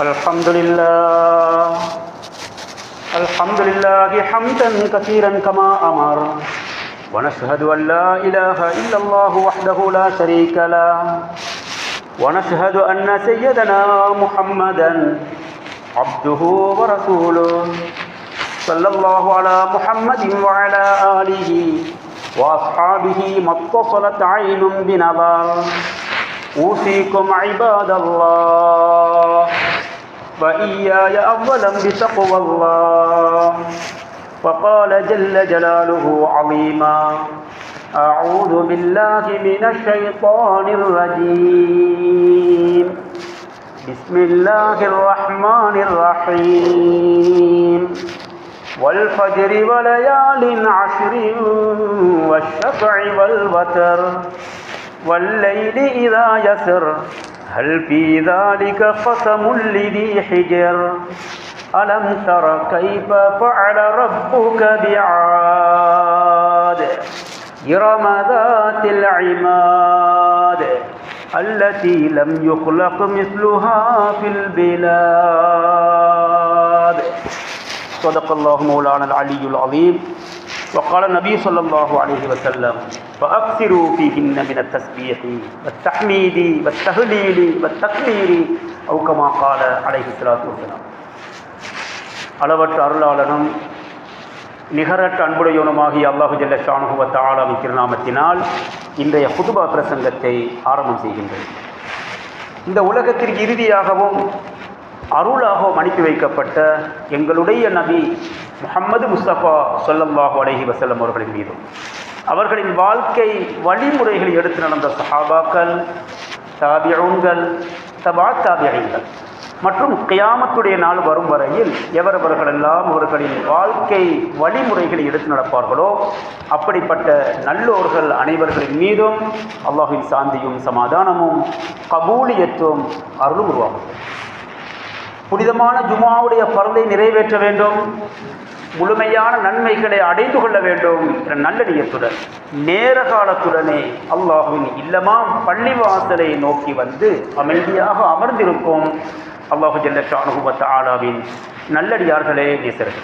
الحمد لله حمدا كثيرا كما أمر، ونشهد أن لا إله إلا الله وحده لا شريك له، ونشهد أن سيدنا محمدا عبده ورسوله، صلى الله على محمد وعلى آله وأصحابه ما اتصلت عين بنظر. أوصيكم عباد الله وإياي أولا بتقوى الله. وقال جل جلاله عظيما: أعوذ بالله من الشيطان الرجيم. بسم الله الرحمن الرحيم. والفجر وليال عشر والشفع والوتر والليل إذا يسر هل في ذلك قسم لذي حجر ألم تر كيف فعل ربك بعاد إرم ذات العماد التي لم يخلق مثلها في البلاد. صدق الله مولانا العلي العظيم. وقال النبي صلى الله عليه وسلم: فأكثروا فيهن من التسبيح والتحميد والتهليل والتكبير أو كما قال عليه الصلاة والسلام. அளவற்ற அருளாளனும் நிகரற்ற அன்புடையவனுமாகிய அல்லாஹு ஜல்ல ஷானுஹு வ தஆலாவின் திருநாமத்தினால் இன்றைய குதுபா பிரசங்கத்தை ஆரம்பம் செய்கின்றேன். இந்த உலகத்திற்கு இறுதியாகவும் அருளாகவும் அனுப்பி வைக்கப்பட்ட எங்களுடைய நபி முஹம்மது முஸ்தபா ஸல்லல்லாஹு அலைஹி வஸல்லம் அவர்களின் மீதும் அவர்களின் வாழ்க்கை வழிமுறைகளை எடுத்து நடந்த சஹாபாக்கள், தாபிஊன்கள், தபா தாபிஈன்கள் மற்றும் கியாமத்துடைய நாள் வரும் வரையில் எவரவர்களெல்லாம் அவர்களின் வாழ்க்கை வழிமுறைகளை எடுத்து நடப்பார்களோ அப்படிப்பட்ட நல்லோர்கள் அனைவர்களின் மீதும் அல்லாஹ்வின் சாந்தியும் சமாதானமும் கபூலியத்தும் அருளும் உருவாகும். புனிதமான ஜுமாவுடைய பரதை நிறைவேற்ற வேண்டும், முழுமையான நன்மைகளை அடைந்து கொள்ள வேண்டும் என்ற நல்ல நியத்துடன் நேர காலத்துடனே அல்லாஹ்வின் இல்லமாம் பள்ளிவாசலை நோக்கி வந்து அமைதியாக அமர்ந்திருக்கும் அல்லாஹு ஜல்ல ஷானுஹு வ தஆலாவின் நல்லடியார்களே, நேசர்களே,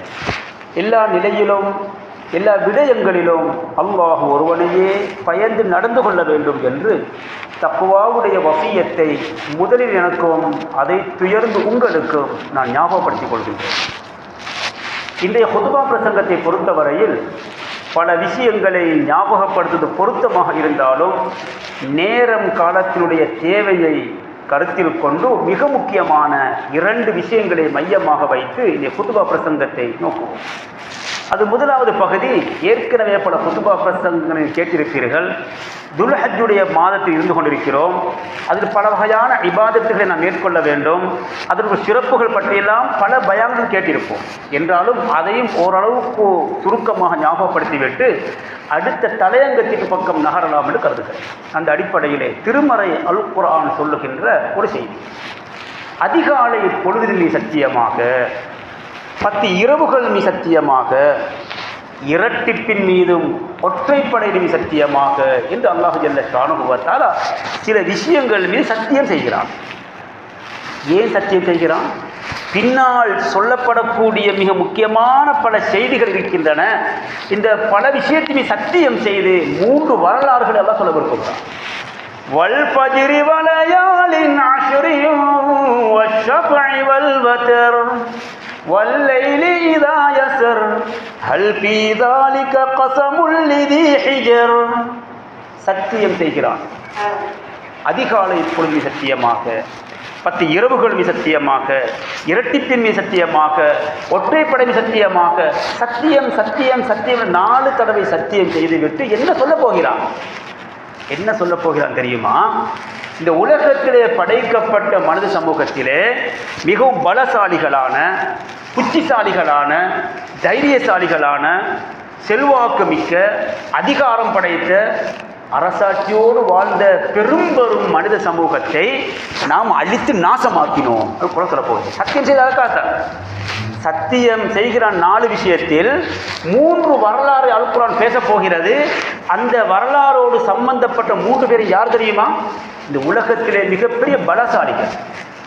எல்லா நிலையிலும் எல்லா விடயங்களிலும் அல்லாஹ் ஒருவனையே பயந்து நடந்து கொள்ள வேண்டும் என்று தக்வாவுடைய வசியத்தை முதலில் எனக்கும் அதை துயர்ந்து உங்களுக்கும் நான் ஞாபகப்படுத்திக் கொள்கின்றேன். இன்றைய குதுபா பிரசங்கத்தை பொறுத்தவரையில் பல விஷயங்களை ஞாபகப்படுத்துவது பொருத்தமாக இருந்தாலும் நேரம் காலத்தினுடைய தேவையை கருத்தில் கொண்டு மிக முக்கியமான 2 விஷயங்களை மையமாக வைத்து இந்த குதுபா பிரசங்கத்தை நோக்குவோம். அது முதலாவது பகுதி. ஏற்கனவே பல குதுபா பிரசங்கங்களை கேட்டிருப்பீர்கள். துல்ஹஜ்ஜுடைய மாதத்தில் இருந்து கொண்டிருக்கிறோம். அதில் பல வகையான இபாதத்துகளை நாம் மேற்கொள்ள வேண்டும். அதற்கு சிறப்புகள் பற்றியெல்லாம் பல பயான்கள் கேட்டிருப்போம். என்றாலும் அதையும் ஓரளவுக்கு சுருக்கமாக ஞாபகப்படுத்திவிட்டு அடுத்த தலையங்கத்திற்கு பக்கம் நகரலாம் என்று கருதுகிறேன். அந்த அடிப்படையிலே திருமறை அல் குர்ஆன் சொல்லுகின்ற ஒரு செய்தி: அதிகாலை பொழுதில் சத்தியமாக, 10 இரவுகள் மீ சத்தியமாக, இரட்டிப்பின் மீதும் ஒற்றைப்படையின் சத்தியமாக என்று அல்லாஹு ஜல்ல ஷானுஹு வ தஆலா சில விஷயங்கள் மீது சத்தியம் செய்கிறான். ஏன் சத்தியம் செய்கிறான்? பின்னால் சொல்லப்படக்கூடிய மிக முக்கியமான பல செய்திகள் இருக்கின்றன. இந்த பல விஷயத்தை சத்தியம் செய்து 3 வரலாறுகள் எல்லாம் சொல்ல விரும்புகிறான். வல் ஃபஜ்ரி வலயாலின் அஷ்ரி வஷ்ஷஃபஇ வல் வத்ர் வல்லைலி இதா யஸ்ர் ஹல் ஃபீ ذلك قسم لذي حجر. சத்தியம் செய்கிறான். அதிகாலை பொழுது சத்தியமாக, 10 இரவுகள் மீது சத்தியமாக, இரட்டிப்பின் மீது சத்தியமாக, ஒற்றைப்படை சத்தியமாக, சத்தியம் சத்தியம் சத்தியம் 4 தடவை சத்தியம் செய்துவிட்டு என்ன சொல்ல போகிறான்? என்ன சொல்ல போகிறான் தெரியுமா? இந்த உலகத்திலே படைக்கப்பட்ட மனித சமூகத்திலே மிகவும் பலசாலிகளான, புத்திசாலிகளான, தைரியசாலிகளான, செல்வாக்கு மிக்க, அதிகாரம் படைத்த, அரசாட்சியோடு வாழ்ந்த பெரும் மனித சமூகத்தை நாம் அழித்து நாசமாக்கினோம். அது கூட சொல்ல போகுது. சத்தியம் செய்தால் சத்தியம் செய்கிறான் 4 விஷயத்தில் 3 வரலாறு அல் குர்ஆன் பேசப் போகிறது. அந்த வரலாறோடு சம்பந்தப்பட்ட 3 பேர் யார் தெரியுமா? இந்த உலகத்திலே மிகப்பெரிய பலசாலிகள்.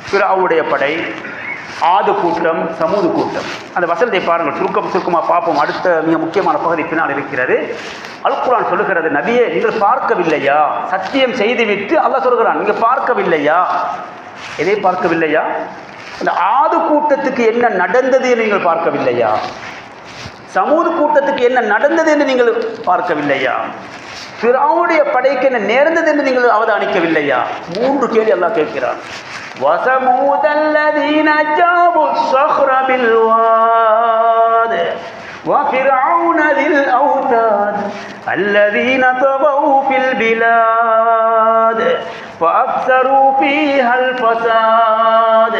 ஃபிரௌனுடைய படை, ஆது கூட்டம், சமூது கூட்டம். அந்த வசனத்தை பாருங்கள், சுருக்கமாக பார்ப்போம். அடுத்த மிக முக்கியமான பகுதி பின்னால் இருக்கிறது. அல் குர்ஆன் சொல்லுகிறது, நபியே நீங்கள் பார்க்கவில்லையா? சத்தியம் செய்துவிட்டு அல்லாஹ் சொல்கிறான், நீங்கள் பார்க்கவில்லையா? எதை பார்க்கவில்லையா? அந்த ஆது கூட்டத்துக்கு என்ன நடந்தது என்று நீங்கள் பார்க்கவில்லையா? சமூது கூட்டத்துக்கு என்ன நடந்தது என்று நீங்கள் பார்க்கவில்லையா? ஃபிரௌனுடைய படைக்கு என்ன நேர்ந்தது என்று நீங்கள் அவதானிக்கவில்லையா? 3 கேள்வி அல்லாஹ் கேட்கிறான். وَثَمُودَ الَّذِينَ جَابُوا الصَّخْرَ بِالْوَادِ وَفِرْعَوْنَ ذِي الْأَوْتَادِ الَّذِينَ طَغَوْا فِي الْبِلَادِ فَأَكْثَرُوا فِيهَا الْفَسَادَ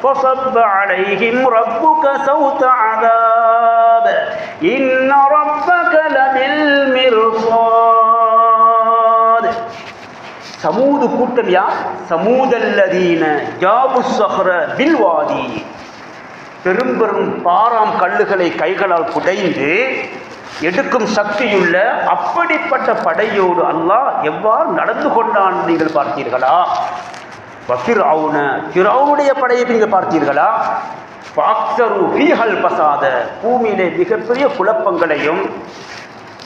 فَصَبَّ عَلَيْهِمْ رَبُّكَ سَوْطَ عَذَابٍ إِنَّ رَبَّكَ لَبِالْمِرْصَادِ. சமூது கூட்டம் யார்? சமூதல்லதீன ஜாபு ஸஹ்ர பில்வாதி. பெரும் பெரும் பாராம் கல்லுகளை கைகளால் குடைந்து எடுக்கும் சக்தியுள்ள அப்படிப்பட்ட படையோடு அல்லாஹ் எவ்வாறு நடந்து கொண்டான் நீங்கள் பார்த்தீர்களா? ஃபிரௌனுடைய படையை நீங்கள் பார்த்தீர்களா? ஃபஅக்ஸரு ஃபீஹல் ஃபஸாத, பூமியிலே மிகப்பெரிய குழப்பங்களையும்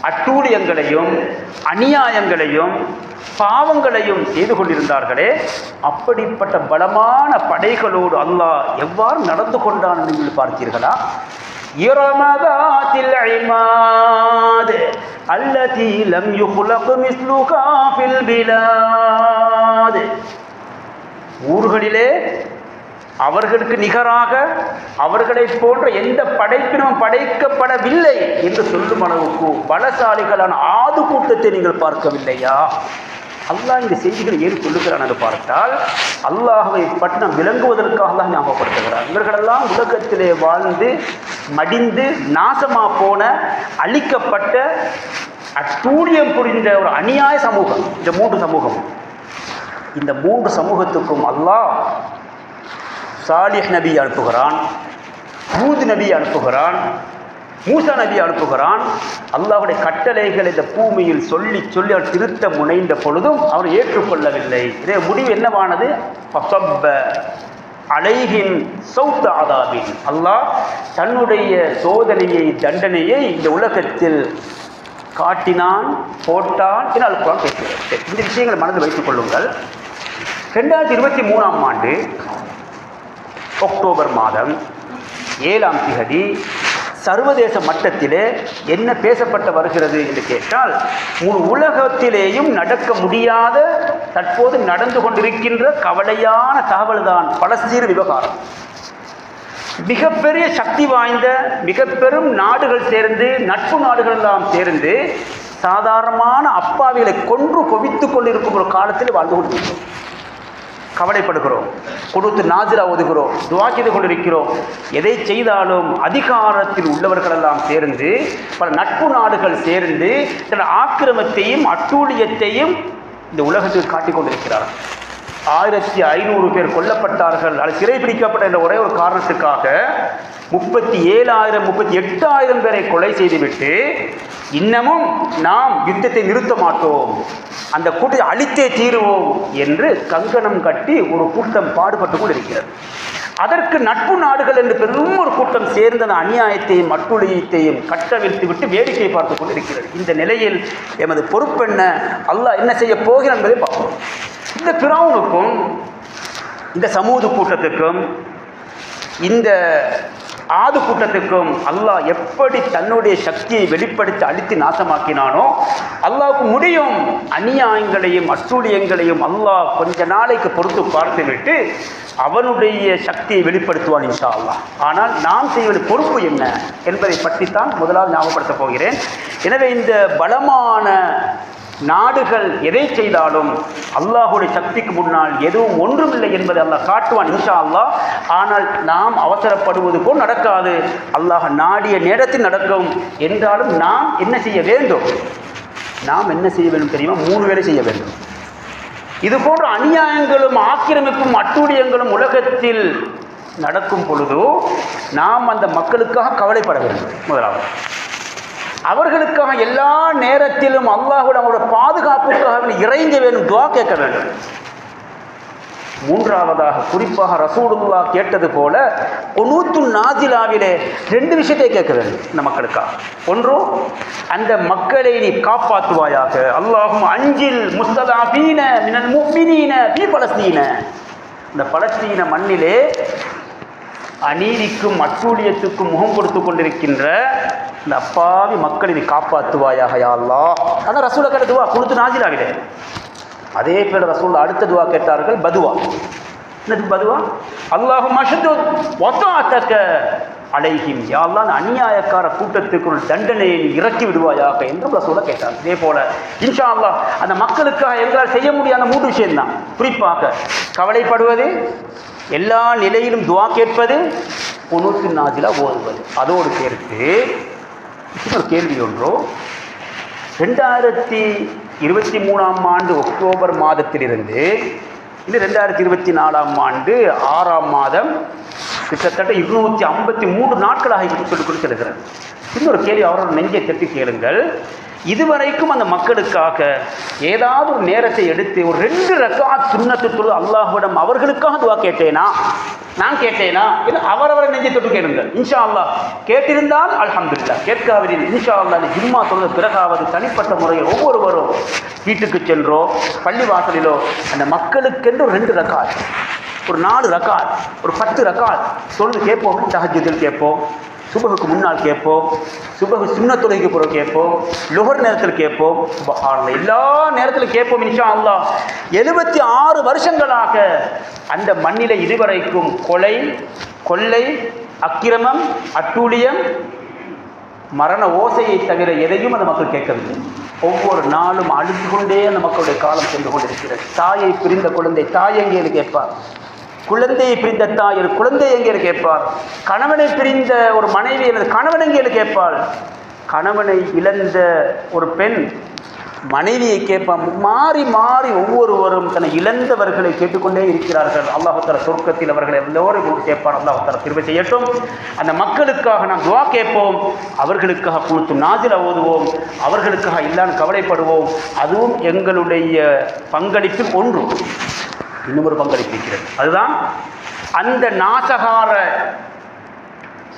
அட்டூழியங்களையும் அநியாயங்களையும் பாவங்களையும் செய்து கொண்டிருந்தார்களே, அப்படிப்பட்ட பலமான படைகளோடு அல்லாஹ் எவ்வாறு நடந்து கொண்டான் நீங்கள் பார்த்தீர்களா? இரமதாத்தில் இமாத் அல்லதி லம் யுக்லக் மிஸ்லுஹா ஃபில் பிலாத். ஊர்களிலே அவர்களுக்கு நிகராக அவர்களை போன்ற எந்த படைப்பினும் படைக்கப்படவில்லை என்று சொல்லும் அளவுக்கு பலசாலிகளான ஆது கூட்டத்தை நீங்கள் பார்க்கவில்லையா? அல்லாஹ் இந்த செய்திகளை ஏன் சொல்லுகிறான் என்று பார்த்தால், அல்லாஹ்வை பற்றி நாம் விளங்குவதற்காக தான் ஞாபகப்படுத்துகிறார். இவர்களெல்லாம் உலகத்திலே வாழ்ந்து மடிந்து நாசமா போன அழிக்கப்பட்ட அட்டூழியம் புரிந்த ஒரு அநியாய சமூகம். இந்த 3 சமூகம், இந்த 3 சமூகத்துக்கும் அல்லாஹ் சாலிஹ் நபி அனுப்புகிறான், ஹூத் நபி அனுப்புகிறான், மூசா நபி அனுப்புகிறான். அல்லாஹ்வுடைய கட்டளைகளை இந்த பூமியில் சொல்லி சொல்லி அவர் திருத்த முனைந்த பொழுதும் அவர் ஏற்றுக்கொள்ளவில்லை. இதே முடிவு என்னவானது? ஃபஸப்ப அலைஹிம் சௌத்த அதாபின். அல்லாஹ் தன்னுடைய சோதனையை தண்டனையை இந்த உலகத்தில் காட்டினான், போட்டான் என அல் குர்ஆன் பேசுகிறது. இந்த விஷயங்களை மனதில் வைத்துக் கொள்ளுங்கள். 2023ஆம் ஆண்டு அக்டோபர் மாதம் 7ஆம் திகதி சர்வதேச மட்டத்திலே என்ன பேசப்பட்டு வருகிறது என்று கேட்டால், முழு உலகத்திலேயும் நடக்க முடியாத தற்போது நடந்து கொண்டிருக்கின்ற கவலையான தகவல் தான் பலஸ்தீன விவகாரம். மிகப்பெரிய சக்தி வாய்ந்த மிக பெரும் நாடுகள் சேர்ந்து, நட்பு நாடுகள் எல்லாம் சேர்ந்து சாதாரணமான அப்பாவிகளை கொன்று குவித்துக் கொண்டிருக்கும் ஒரு காலத்தில் வாழ்ந்து கொண்டிருக்கிறோம். கவலைப்படுகிறோம், கொடுத்து நாசிரா ஒதுகிறோம், துவா செய்து கொண்டிருக்கிறோம். எதை செய்தாலும் அதிகாரத்தில் உள்ளவர்களெல்லாம் சேர்ந்து, பல நட்பு நாடுகள் சேர்ந்து சில ஆக்கிரமத்தையும் அட்டூழியத்தையும் இந்த உலகத்தில் காட்டிக் கொண்டிருக்கிறார்கள். 1500 பேர் கொல்லப்பட்டார்கள், அது சிறைபிடிக்கப்பட்ட என்ற ஒரே ஒரு காரணத்துக்காக 37,000 38,000 பேரை கொலை செய்துவிட்டு இன்னமும் நாம் யுத்தத்தை நிறுத்த மாட்டோம், அந்த கூட்டத்தை அழித்தே தீருவோம் என்று கங்கணம் கட்டி ஒரு கூட்டம் பாடுபட்டு கொண்டிருக்கிறது. அதற்கு நட்பு நாடுகள் என்று பெரும் ஒரு கூட்டம் சேர்ந்த அநியாயத்தையும் அட்டுழியத்தையும் கட்டவிழ்த்து விட்டு வேடிக்கை பார்த்து கொண்டிருக்கிறது. இந்த நிலையில் எமது பொறுப்பென்ன, அல்லாஹ் என்ன செய்ய போகிறான் என்பதை பார்ப்போம். இந்த ஃபிரௌனுக்கும் இந்த சமூது கூட்டத்துக்கும் இந்த ஆது கூட்டத்துக்கும் அல்லாஹ் எப்படி தன்னுடைய சக்தியை வெளிப்படுத்தி அழித்து நாசமாக்கினானோ, அல்லாஹ்வுக்கு முடியும். அநியாயங்களையும் அட்டூழியங்களையும் அல்லாஹ் கொஞ்ச நாளைக்கு பொறுத்து பார்த்துவிட்டு அவனுடைய சக்தியை வெளிப்படுத்துவான் இன்ஷா அல்லாஹ். ஆனால் நாம் செய்வது பொறுப்பு என்ன என்பதை பற்றித்தான் முதலாவது ஞாபகப்படுத்தப் போகிறேன். எனவே இந்த பலமான நாடுகள் எதை செய்தாலும் அல்லாஹுடைய சக்திக்கு முன்னால் எதுவும் ஒன்றுமில்லை என்பதை அல்லாஹ் காட்டுவான் இன்ஷா அல்லாஹ். ஆனால் நாம் அவசரப்படுவது போல் நடக்காது, அல்லாஹ் நாடிய நேரத்தில் நடக்கும். என்றாலும் நாம் என்ன செய்ய வேண்டும்? நாம் என்ன செய்ய வேண்டும் தெரியுமா? 3 வேலை செய்ய வேண்டும். இது போன்ற அநியாயங்களும் ஆக்கிரமிப்பும் அட்டூழியங்களும் உலகத்தில் நடக்கும் பொழுதோ நாம் அந்த மக்களுக்காக கவலைப்பட வேண்டும். முதலாவது அவர்களுக்காக எல்லா நேரத்திலும் அல்லாஹ்வுடைய அவருடைய பாதுகாப்புக்காக இறைஞ்ச வேண்டும், துஆ கேட்க வேண்டும். மூன்றாவதாக குறிப்பாக ரசூலுல்லாஹ் கேட்டது போல குனூத்துன் நாஸிலாவிலே 2 விஷயத்தை கேட்க வேண்டும் இந்த மக்களுக்காக. ஒன்று, அந்த மக்களை நீ காப்பாற்றுவாயாக. அல்லாஹும் அஞ்சில் முஸ்ததாபீன மினல் முஃமினீன ஃபீ பலஸ்தீன, இந்த பலஸ்தீன மண்ணிலே அநீதிக்கும் அட்டூழியத்துக்கும் முகம் கொடுத்து கொண்டிருக்கின்ற இந்த அப்பாவி மக்களை நீ காப்பாற்றுவாயாக யா அல்லாஹ். ஆனால் ரசூலை கேட்ட துவா குனூத்துன் நாஸிலாவிலே. அதே பேர் ரசூல் அடுத்த துவா கேட்டார்கள், பதுவா. என்னது பதுவா? அல்லாஹும் அஷ்துத் வதாஅதக அலைஹிம், யா அல்லாஹ் அந்த அநியாயக்கார கூட்டத்துக்கு ஒரு தண்டனையை இறக்கி விடுவாயாக என்று ரசூலை கேட்டார். இதே போல இன்ஷா அல்லாஹ் அந்த மக்களுக்காக எங்களால் செய்ய முடியாத 3 விஷயம்தான். குறிப்பாக கவலைப்படுவது, எல்லா நிலையிலும் துவா கேட்பது, குனூத்துன் நாஸிலா ஓதுவது. அதோடு சேர்த்து ஒரு கேள்வி ஒன்றோ, 2023ஆம் ஆண்டு அக்டோபர் மாதத்திலிருந்து இந்த 2024ஆம் ஆண்டு 6ஆம் மாதம் கிட்டத்தட்ட 253 நாட்களாக சொல்லிக்கொண்டு செல்கிறது. இன்னொரு கேள்வி அவரோட நெஞ்சை தட்டி கேளுங்கள். இதுவரைக்கும் அந்த மக்களுக்காக ஏதாவது ஒரு நேரத்தை எடுத்து ஒரு 2 ரக்காத் சுன்னத்து தொழு அல்லாஹ்விடம் அவர்களுக்காக துவா கேட்டேனா, நான் கேட்டேனா, இல்லை அவரவரை நெஞ்சை தொட்டு கேளுங்கள். இன்ஷா அல்லாஹ் கேட்டிருந்தால் அல்ஹம்துலில்லாஹ், கேட்காவிடில் இன்ஷா அல்லாஹ் ஜும்மா தொழுத பிறகாவது தனிப்பட்ட முறையில் ஒவ்வொருவரும் வீட்டுக்கு சென்றோ பள்ளி வாசலிலோ அந்த மக்களுக்கென்று ஒரு 2 ரக்காத், ஒரு 4 ரக்காத், ஒரு 10 ரக்காத் தொழுது கேட்போம். தஹஜ்ஜுதில் கேட்போம், சுபஹுக்கு முன்னால் கேட்போம், சுபஹு சுன்னத் தொழுகைக்கு பிறகு கேட்போம், லுஹர் நேரத்தில் கேட்போம், சுப்ஹானல்லாஹ் எல்லா நேரத்திலும் கேட்போம். இன்ஷா அல்லாஹ் 76 வருஷங்களாக அந்த மண்ணிலே இதுவரைக்கும் கொலை, கொள்ளை, அக்கிரமம், அட்டூழியம், மரண ஓசையை தவிர எதையும் அந்த மக்கள் கேட்கவில்லை. ஒவ்வொரு நாளும் அழுது கொண்டே அந்த மக்களுடைய காலம் சென்று கொண்டிருக்கிறது. தாயை பிரிந்த குழந்தை தாய் எங்கே கேட்பார், குழந்தையை பிரிந்த தாய் குழந்தை எங்கே கேட்பார், கணவனை பிரிந்த ஒரு மனைவி எனது கணவன் எங்கே கேட்பாள், கணவனை இழந்த ஒரு பெண் மனைவியை கேட்பான். மாறி மாறி ஒவ்வொருவரும் தன்னை இழந்தவர்களை கேட்டுக்கொண்டே இருக்கிறார்கள். அல்லாஹ் தஆலா சொர்க்கத்தில் அவர்களை எல்லோரும் கொண்டு சேர்ப்பான். அல்லாஹ் தஆலா கிருபை செய்யட்டும். அந்த மக்களுக்காக நாம் துஆ கேட்போம், அவர்களுக்காக குனூத்துன் நாஸிலா ஓதுவோம், அவர்களுக்காக இல்லாமல் கவலைப்படுவோம். அதுவும் எங்களுடைய பங்களிப்பில் ஒன்று. இன்னொரு பங்களிப்பு இருக்கிறது. அதுதான் அந்த நாசகார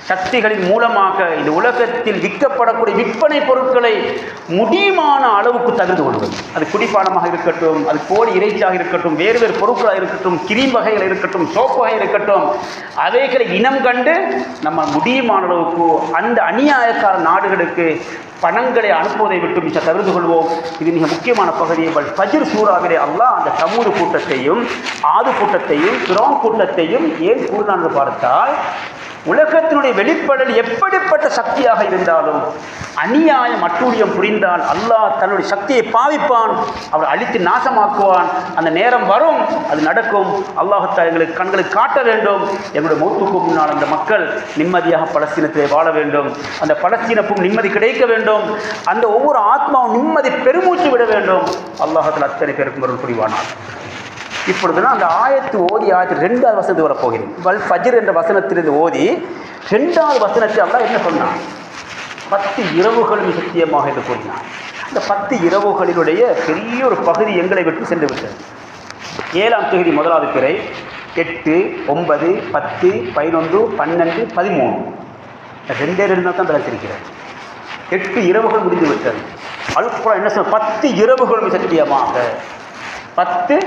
சக்திகளின் மூலமாக இந்த உலகத்தில் விற்கப்படக்கூடிய விற்பனை பொருட்களை முடியுமான அளவுக்கு தகுந்து கொள்வது. அது குடிப்பானமாக இருக்கட்டும், அது கோழி இறைச்சியாக இருக்கட்டும், வேறு வேறு பொருட்களாக இருக்கட்டும், கிரீம் வகைகள் இருக்கட்டும், சோப்பு வகை இருக்கட்டும், அவைகளை இனம் கண்டு நம்ம முடியுமான அளவுக்கு அந்த அநியாயக்கார நாடுகளுக்கு பணங்களை அனுப்புவதை விட்டு மிக தவிர்த்து கொள்வோம். இது மிக முக்கியமான பகுதி. ஃபஜ்ர் சூறாவிலே அல்லாஹ் அந்த சமூக கூட்டத்தையும் ஆது கூட்டத்தையும் ஃபிரௌன் கூட்டத்தையும் ஏன் கூறினான்னு பார்த்தால், உலகத்தினுடைய வெளிப்படல் எப்படிப்பட்ட சக்தியாக இருந்தாலும் அநியாயம் அட்டூழியம் புரிந்தால் அல்லாஹ் தன்னுடைய சக்தியை பாவிப்பான், அவர் அழித்து நாசமாக்குவான். அந்த நேரம் வரும், அது நடக்கும். அல்லாஹ் எங்களுக்கு கண்களுக்கு காட்ட வேண்டும். எங்களுடைய மௌத்துக்கு முன்னால் அந்த மக்கள் நிம்மதியாக பலஸ்தீனத்திலே வாழ வேண்டும், அந்த பலஸ்தீனப்பும் நிம்மதி கிடைக்க வேண்டும், அந்த ஒவ்வொரு ஆத்மாவும் நிம்மதி பெருமூச்சு விட வேண்டும். அல்லாஹ் அத்தனை பேருக்கும் ஒரு புரிவானார். இப்பொழுது அந்த ஆயத்து ஓதி ஆயத்து 2வது வசனத்துக்கு வரப்போகிறேன். வல் ஃபஜ்ர் என்ற வசனத்திலிருந்து ஓதி 2வது வசனத்தை அல்லாஹ் என்ன சொன்னான்? 10 இரவுகளும் சத்தியமாக என்று கூறினான். அந்த 10 இரவுகளினுடைய பெரிய ஒரு பகுதி எங்களை விட்டு சென்று விட்டது. 7ஆம் தொகுதி 1வது பிறை 8, 9, 10, 11, 12, 13 2 தான் தலைச்சிருக்கிறது. 8 இரவுகள் முடிந்து விட்டது. அல்-குர்ஆன் என்ன சொல்ல? 10 இரவுகளும் சத்தியமாக, 10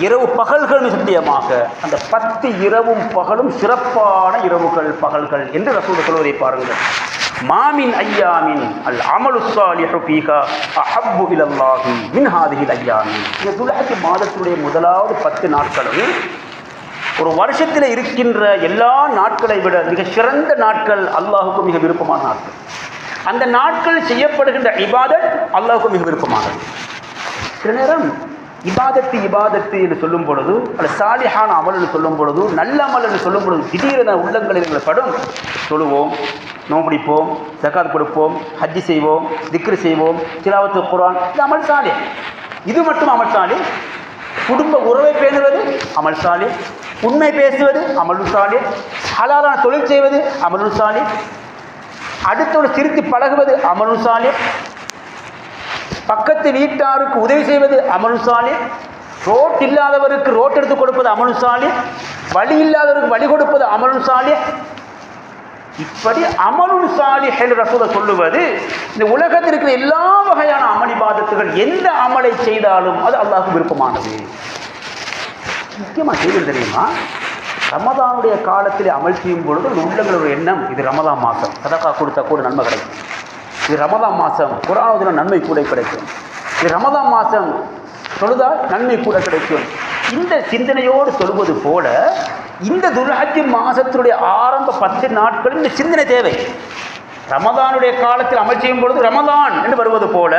இரவு பகல்களும் சத்தியமாக. அந்த 10 இரவும் பகலும் சிறப்பான இரவுகள் பகல்கள் என்று ரசூல் சொல்வதை பாருங்கள். மாமின் ஐயாமின் அல் அமலு ஸாலிஹு ஃபீஹா அஹப்பு இலல்லாஹி மின் ஹாதிஹில் ஐயாமின். இந்த துல்ஹஜ் மாதத்துடைய முதலாவது 10 நாட்களும் ஒரு வருஷத்தில் இருக்கின்ற எல்லா நாட்களை விட மிக சிறந்த நாட்கள், அல்லாஹுக்கு மிக விருப்பமான நாட்கள். அந்த நாட்கள் செய்யப்படுகின்ற இபாதத் அல்லாஹுக்கு மிக விருப்பமானது. சில நேரம் இபாதத்து என்று சொல்லும் பொழுது, அல்ல சாலிஹான அமல் என்று சொல்லும் பொழுது, நல்ல அமல் என்று சொல்லும் பொழுது திடீரென உள்ளங்களில் எங்களை படும். தொழுவோம், நோம்பிடிப்போம், ஜகாத் கொடுப்போம், ஹஜ்ஜி செய்வோம், திக்ரு செய்வோம், திலாவத்து குர்ஆன், இது அமல் சாலி. இது மட்டும் அமல் சாலி. குடும்ப உறவை பேணுவது அமல் சாலி, உண்மை பேசுவது அமல் சாலி, ஹலாலான தொழில் செய்வது அமல் சாலி, அடுத்தோடு சிரித்து பழகுவது அமல் சாலி, பக்கத்து வீட்டாருக்கு உதவி செய்வது அமல் சாலிஹ், ரோட் இல்லாதவருக்கு ரோட் எடுத்து கொடுப்பது அமலுன் சாலிஹ், வழி இல்லாதவருக்கு வழி கொடுப்பது அமலுன் சாலிஹ். இப்படி அமலுன் சாலிஹ் என்று ரசூல் சொல்லுவது, இந்த உலகத்தில் இருக்கிற எல்லா வகையான அமல் இபாதத்துகள் எந்த அமலை செய்தாலும் அது அல்லாஹ்வுக்கு விருப்பமானது. முக்கியமாக செய்வது தெரியுமா, ரமதானுடைய காலத்தில் அமல் செய்யும் பொழுது உள்ளங்களுடைய எண்ணம், இது ரமதான் மாதம், சதகா கொடுத்தா கூட நன்மை கிடைக்கும், இது ரமதான் மாதம் குர்ஆன் ஓதினா நன்மை கூட கிடைக்கும், இது ரமதான் மாதம் தொழுதால் நன்மை கூட கிடைக்கும். இந்த சிந்தனையோடு சொல்வது போல இந்த துல்ஹஜ் மாதத்தினுடைய ஆரம்ப 10 நாட்கள் இந்த சிந்தனை தேவை. ரமதானுடைய காலத்தில் அமல் செய்யும் பொழுது ரமதான் என்று வருவது போல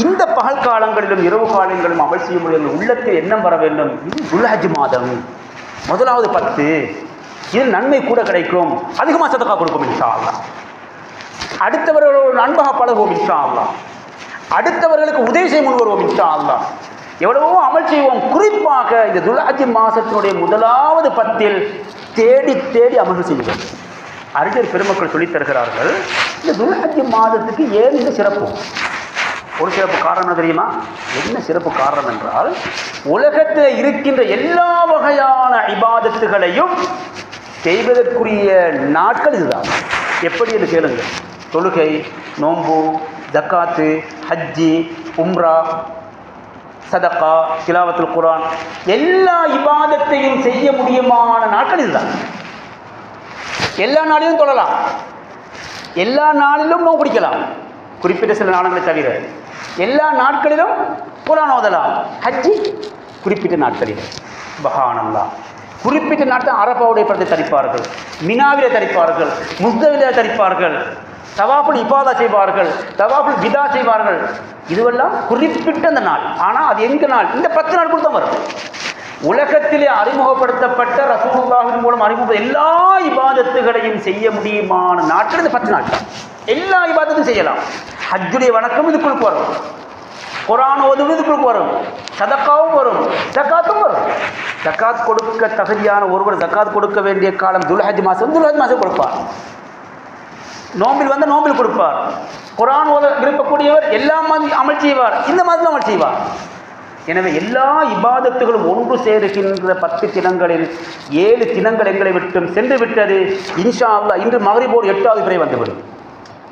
இந்த பகல் காலங்களிலும் இரவு காலங்களிலும் அமல் செய்யும் பொழுது உள்ளத்தில் எண்ணம் வர வேண்டும், இது துல்ஹஜ் மாதம், முதலாவது 10, இதில் நன்மை கூட கிடைக்கும், அதிகமாக சதகா கொடுக்கும் இன்ஷா அல்லாஹ், அடுத்தவர்களோடு அன்பாக பழகுவோம் இன்ஷா அல்லாஹ், அடுத்தவர்களுக்கு உதவி செய்ய முன் வருவோம் இன்ஷா அல்லாஹ், எவ்வளவோ அமல் செய்வோம். குறிப்பாக இந்த துல்ஹஜ் மாதத்தினுடைய முதலாவது 10 தேடி தேடி அமல்கள் செய்வோம். அறிஞர் பெருமக்கள் சொல்லித் தருகிறார்கள், இந்த துல்ஹஜ் மாதத்துக்கு ஏன் இந்த சிறப்பு? ஒரு சிறப்பு காரணம் தெரியுமா? என்ன சிறப்பு காரணம் என்றால், உலகத்தில் இருக்கின்ற எல்லா வகையான இபாதத்துகளையும் செய்வதற்குரிய நாட்கள் இதுதான். எப்படி என்று கேளுங்கள். தொழுகை, நோன்பு, ஜக்காத்து, ஹஜ்ஜி, உம்ரா, சதகா, திலாவத்துல் குர்ஆன், எல்லா இபாதத்தையும் செய்ய முடியுமான நாட்கள் இதுதான். எல்லா நாளிலும் தொழலாம், எல்லா நாளிலும் நோன்பு பிடிக்கலாம், குறிப்பிட்ட சில நாட்களை தவிர எல்லா நாட்களிலும் குர்ஆன் ஓதலாம். ஹஜ்ஜி குறிப்பிட்ட நாட்களில், சுப்ஹானல்லாஹ், குறிப்பிட்ட நாட்கள் அரபாவுடைய படத்தை தரிப்பார்கள், மினாவிலே தரிப்பார்கள், முஸ்தலிஃபிலே தரிப்பார்கள், தவாஃபுல் இபாதா செய்வார்கள், தவாஃபுல் விதா செய்வார்கள். இதுவெல்லாம் குறிப்பிட்ட அந்த நாள். ஆனால் அது எங்க நாள்? இந்த 10 நாட்கள் தான் வரும். உலகத்திலே அறிமுகப்படுத்தப்பட்ட ரசூலுல்லாஹின் மூலம் அறிமுக எல்லா இபாதத்துகளையும் செய்ய முடியுமான நாட்கள் இந்த 10 நாட்கள். எல்லா இபாதத்தையும் செய்யலாம். ஹஜ்ஜுடைய வணக்கம் இதுக்குள்ளுக்கு வரும், குர்ஆன் ஓதுவது இதுக்குள்ளுக்கு வரும், சதக்காவும் வரும், ஜக்காத்தும் வரும். ஜக்காத் கொடுக்க தகுதியான ஒருவர் ஜக்காத் கொடுக்க வேண்டிய காலம் துல்ஹஜ் மாதம், துல்ஹஜ் மாதம் கொடுப்பார். நோம்பில் வந்து நோம்பில் கொடுப்பார். குர்ஆன் ஓத விருப்பக்கூடியவர் எல்லா மாதிரி அமல் செய்வார், இந்த மாதிரி அமல் செய்வார். எனவே எல்லா இபாதத்துகளும் ஒன்று சேருகின்ற 10 தினங்களில் 7 தினங்கள் எங்களை விட்டும் சென்று விட்டது. இன்ஷா அல்லாஹ் இன்று மக்ரிபோடு 8வது பிறை வந்துவிடும்,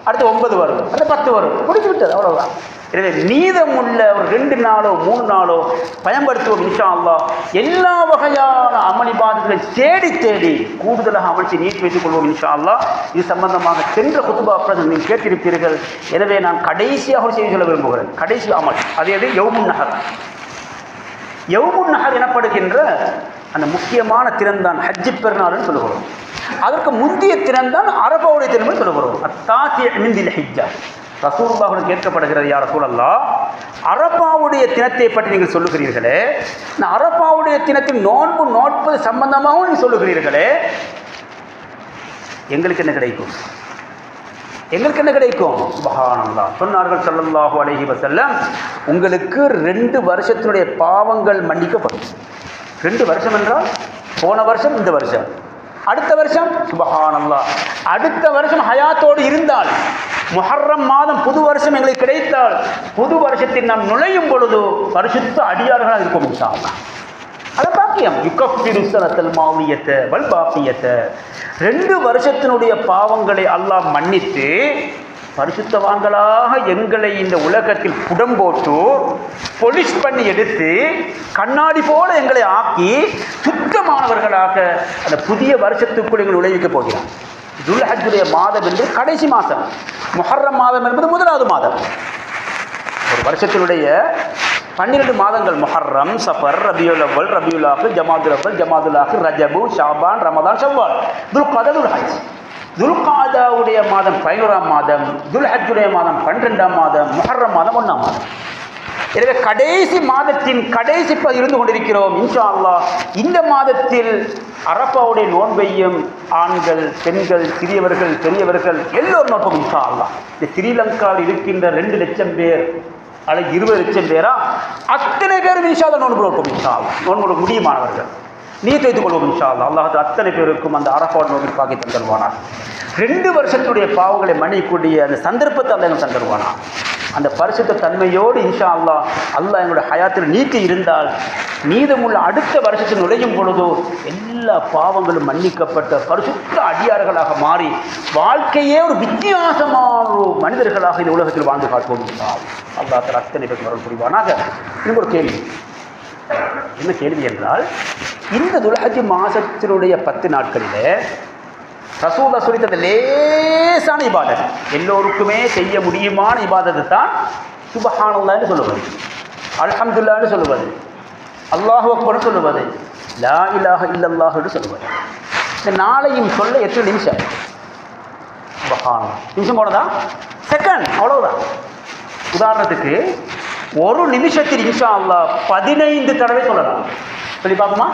அடுத்து 9 வரும், அடுத்து 10 வரும், முடித்து விட்டது, அவ்வளவுதான். எனவே மீதமுள்ள ஒரு 2 நாளோ 3 நாளோ பயன்படுத்துவோம் இன்ஷா அல்லாஹ். எல்லா வகையான அமல் இபாதத்துகளை தேடி தேடி கூடுதலாக அமல்ச்சி நீட்டி வைத்துக் கொள்வோம் இன்ஷா அல்லாஹ். இது சம்பந்தமாக சென்ற குத்துபா அப்புறம் நீங்கள் கேட்டிருப்பீர்கள். எனவே நான் கடைசியாக ஒரு செய்தி சொல்ல விரும்புகிறேன். கடைசி அமல் அதே யௌமுன் நஹர். யௌமுன் நஹர் எனப்படுகின்ற அந்த முக்கியமான தினம்தான் ஹஜ்ஜி பெருநாள்னு சொல்லுகிறோம். அதற்கு முந்தைய தினம்தான் அரபாவுடைய தினம் சொல்லுகிறோம். அத்தாசி மின் தில் ஹிஜ்ஜா. ரசூலுல்லாஹ் கேட்கப்படுகிறது, யா ரசூலல்லாஹ், அரபாவுடைய தினத்தை பற்றி நீங்கள் சொல்லுகிறீர்களே, நான் அரபாவுடைய தினத்தில் நோன்பு நோட்பது சம்பந்தமாகவும் நீங்கள் சொல்லுகிறீர்களே, எங்களுக்கு என்ன கிடைக்கும்? எங்களுக்கு என்ன கிடைக்கும்? சுப்ஹானல்லாஹ். சொன்னார்கள் ஸல்லல்லாஹு அலைஹி வஸல்லம், உங்களுக்கு 2 வருஷத்தினுடைய பாவங்கள் மன்னிக்கப்படும். 2 வருஷம் என்றால் போன வருஷம், இந்த வருஷம், அடுத்த வருஷம். சுப்ஹானல்லாஹ். அடுத்த வருஷம் ஹயாத்தோடு இருந்தால், முஹர்ரம் மாதம் புது வருஷம் எங்களுக்கு கிடைத்தால், புது வருஷத்தில் நாம் நுழையும் பொழுது பரிசுத்த அடியார்களாக இருக்கும் இன்ஷா அல்லாஹ். அது பாக்கியம். யுகஃபிரு ஸனத்தல் மாவியத வல் பாக்கியத. 2 வருஷத்தினுடைய பாவங்களை அல்லாஹ் மன்னித்து பரிசுத்தவான்களாக எங்களை இந்த உலகத்தில் புடம் போட்டு பொலிஷ் பண்ணி எடுத்து கண்ணாடி போல எங்களை ஆக்கி சுத்தமானவர்களாக அந்த புதிய வருஷத்துக்குள் எங்களை நுழைவிக்க போகிறார். துல்ஹஜ்ஜுடைய மாதம் என்று கடைசி மாதம், முஹர்ரம் மாதம் என்பது முதலாவது மாதம். ஒரு வருஷத்தினுடைய 12 மாதங்கள், முஹர்ரம், சஃபர், ரபியுல் அவ்வல், ரபியுல் ஆஹிர், ஜமாதுல் அவ்வல், ஜமாதுல் ஆஹிர், ரஜபு, ஷாபான், ரமதான், ஷவ்வால், துல்காதா, துல்ஹஜ். துல்காதாவுடைய மாதம் 11ஆம் மாதம், துல்ஹஜ்ஜுடைய மாதம் 12ஆம் மாதம், முஹர்ரம் மாதம் 1ஆம் மாதம். எனவே கடைசி மாதத்தின் கடைசி இருந்து கொண்டிருக்கிறோம் இன்ஷா அல்லாஹ். இந்த மாதத்தில் அரபாவுடைய நோன்பையும் ஆண்கள், பெண்கள், சிறியவர்கள், பெரியவர்கள் எல்லோரும் நோன்பும் இன்ஷா அல்லாஹ். இந்த ஸ்ரீலங்காவில் இருக்கின்ற 2 லட்சம் பேர் அல்லது 20 லட்சம் பேரா அத்தனை பேரும் இன்ஷா அல்லாஹ் நோன்பு நோன்பும் இன்ஷா அல்லாஹ். நோன்பு முடியுமானவர்கள் நீர் வைத்துக் கொள்வோம் இன்ஷா அல்லாஹ். அல்லாஹ் அத்தனை பேருக்கும் அந்த அரபாவுடைய நோன்பில் பாக்கி தந்தருவானார். 2 வருஷத்துடைய பாவங்களை மன்னிக்கூடிய அந்த சந்தர்ப்பத்தை அல்லாஹ் தந்தருவானார். அந்த பரிசுத்த தன்மையோடு இன்ஷா அல்லாஹ் அல்லாஹ் எங்களுடைய ஹயாத்தில் நீக்கி இருந்தால் மீதமுள்ள அடுத்த வருஷத்தில் நுழையும் பொழுதோ எல்லா பாவங்களும் மன்னிக்கப்பட்ட பரிசுத்த அடியார்களாக மாறி வாழ்க்கையே ஒரு வித்தியாசமான மனிதர்களாக இந்த உலகத்தில் வாழ்ந்து காட்டுவோம் என்றால் அல்லாஹ் தஆலா அத்தனை பேருக்கு அருள் புரிவானாக. இன்னும் ஒரு கேள்வி, என்ன கேள்வி என்றால், இந்த துல்ஹஜ் மாதத்தினுடைய 10 நாட்களில் ரசூலுல்லாஹ் சொல்லி தந்த லேசான இபாதத், எல்லோருக்குமே செய்ய முடியுமான இபாதத்து தான் சுப்ஹானல்லாஹ்னு சொல்லுவது, அல்ஹம்துலில்லாஹ்னு சொல்லுவது, அல்லாஹு அக்பர்னு சொல்லுவது, லா இலாஹ இல்லல்லாஹ் என்று சொல்லுவது. இந்த நாளையும் சொல்ல எத்தனை நிமிஷம்? சுப்ஹானல்லாஹ் நிமிஷம் போனதா? செகண்ட், அவ்வளவுதான். உதாரணத்துக்கு ஒரு நிமிஷத்தில் இன்ஷா அல்லாஹ் 15 தடவை சொல்லலாம். சொல்லி பார்ப்போமா?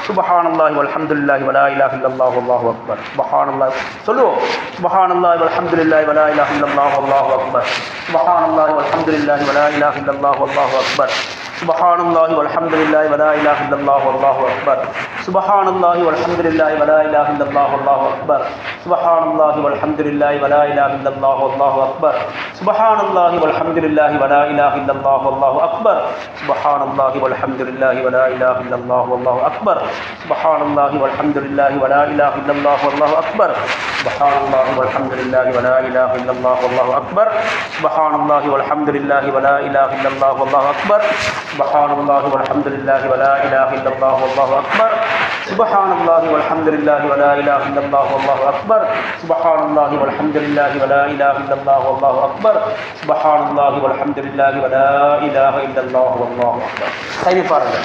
சுப்ஹானல்லாஹி வல்ஹம்துலில்லாஹி வலா இலாஹ இல்லல்லாஹு அல்லாஹு அக்பர். சுப்ஹானல்லாஹ் சொல்லுவோம். சுப்ஹானல்லாஹி வல்ஹம்துலில்லாஹி வலா இலாஹ இல்லல்லாஹு அல்லாஹு அக்பர். சுப்ஹானல்லாஹி வல்ஹம்துலில்லாஹி வலா இலாஹ இல்லல்லாஹு அல்லாஹு அக்பர். சுப்ஹானல்லாஹி வல்ஹம்துலில்லாஹி வலா இலாஹ இல்லல்லாஹு அல்லாஹு அக்பர். சுப்ஹானல்லாஹி வல்ஹம்துலில்லாஹி வலா இலாஹ இல்லல்லாஹு அல்லாஹு அக்பர். சுப்ஹானல்லாஹி வல்ஹம்துலில்லாஹி வலா இலாஹ இல்லல்லாஹு அல்லாஹு அக்பர். சுப்ஹானல்லாஹி வல்ஹம்துலில்லாஹி வலா இலாஹ இல்லல்லாஹு அல்லாஹு அக்பர். சுப்ஹானல்லாஹி வல்ஹம்துலில்லாஹி வலா இலாஹ இல்லல்லாஹு அல்லாஹு அக்பர். சுப்ஹானல்லாஹி வல்ஹம்துலில்லாஹி வலா இலாஹ இல்லல்லாஹு அல்லாஹு அக்பர். சுப்ஹானல்லாஹி வல்ஹம்துலில்லாஹி வலா இலாஹ இல்லல்லாஹு அல்லாஹு அக்பர். சுப்ஹானல்லாஹி வல்ஹம்துலில்லாஹி வலா இலாஹ இல்லல்லாஹு அல்லாஹு அக்பர். சுப்ஹானல்லாஹி வல்ஹம்துலில்லாஹி வலா இலாஹ இல்லல்லாஹு அல்லாஹு அக்பர். சுப்ஹானல்லாஹி வல்ஹம்துலில்லாஹி வலா இலாஹ இல்லல்லாஹு அல்லாஹு அக்பர். சுப்ஹானல்லாஹி வல்ஹம்துலில்லாஹி வலா இலாஹ இல்லல்லாஹு அல்லாஹு அக்பர். சுப்ஹானல்லாஹி வல்ஹம்துலில்லாஹி வலா இலாஹ இல்லல்லாஹு அல்லாஹு அக்பர். சரி பாருங்க,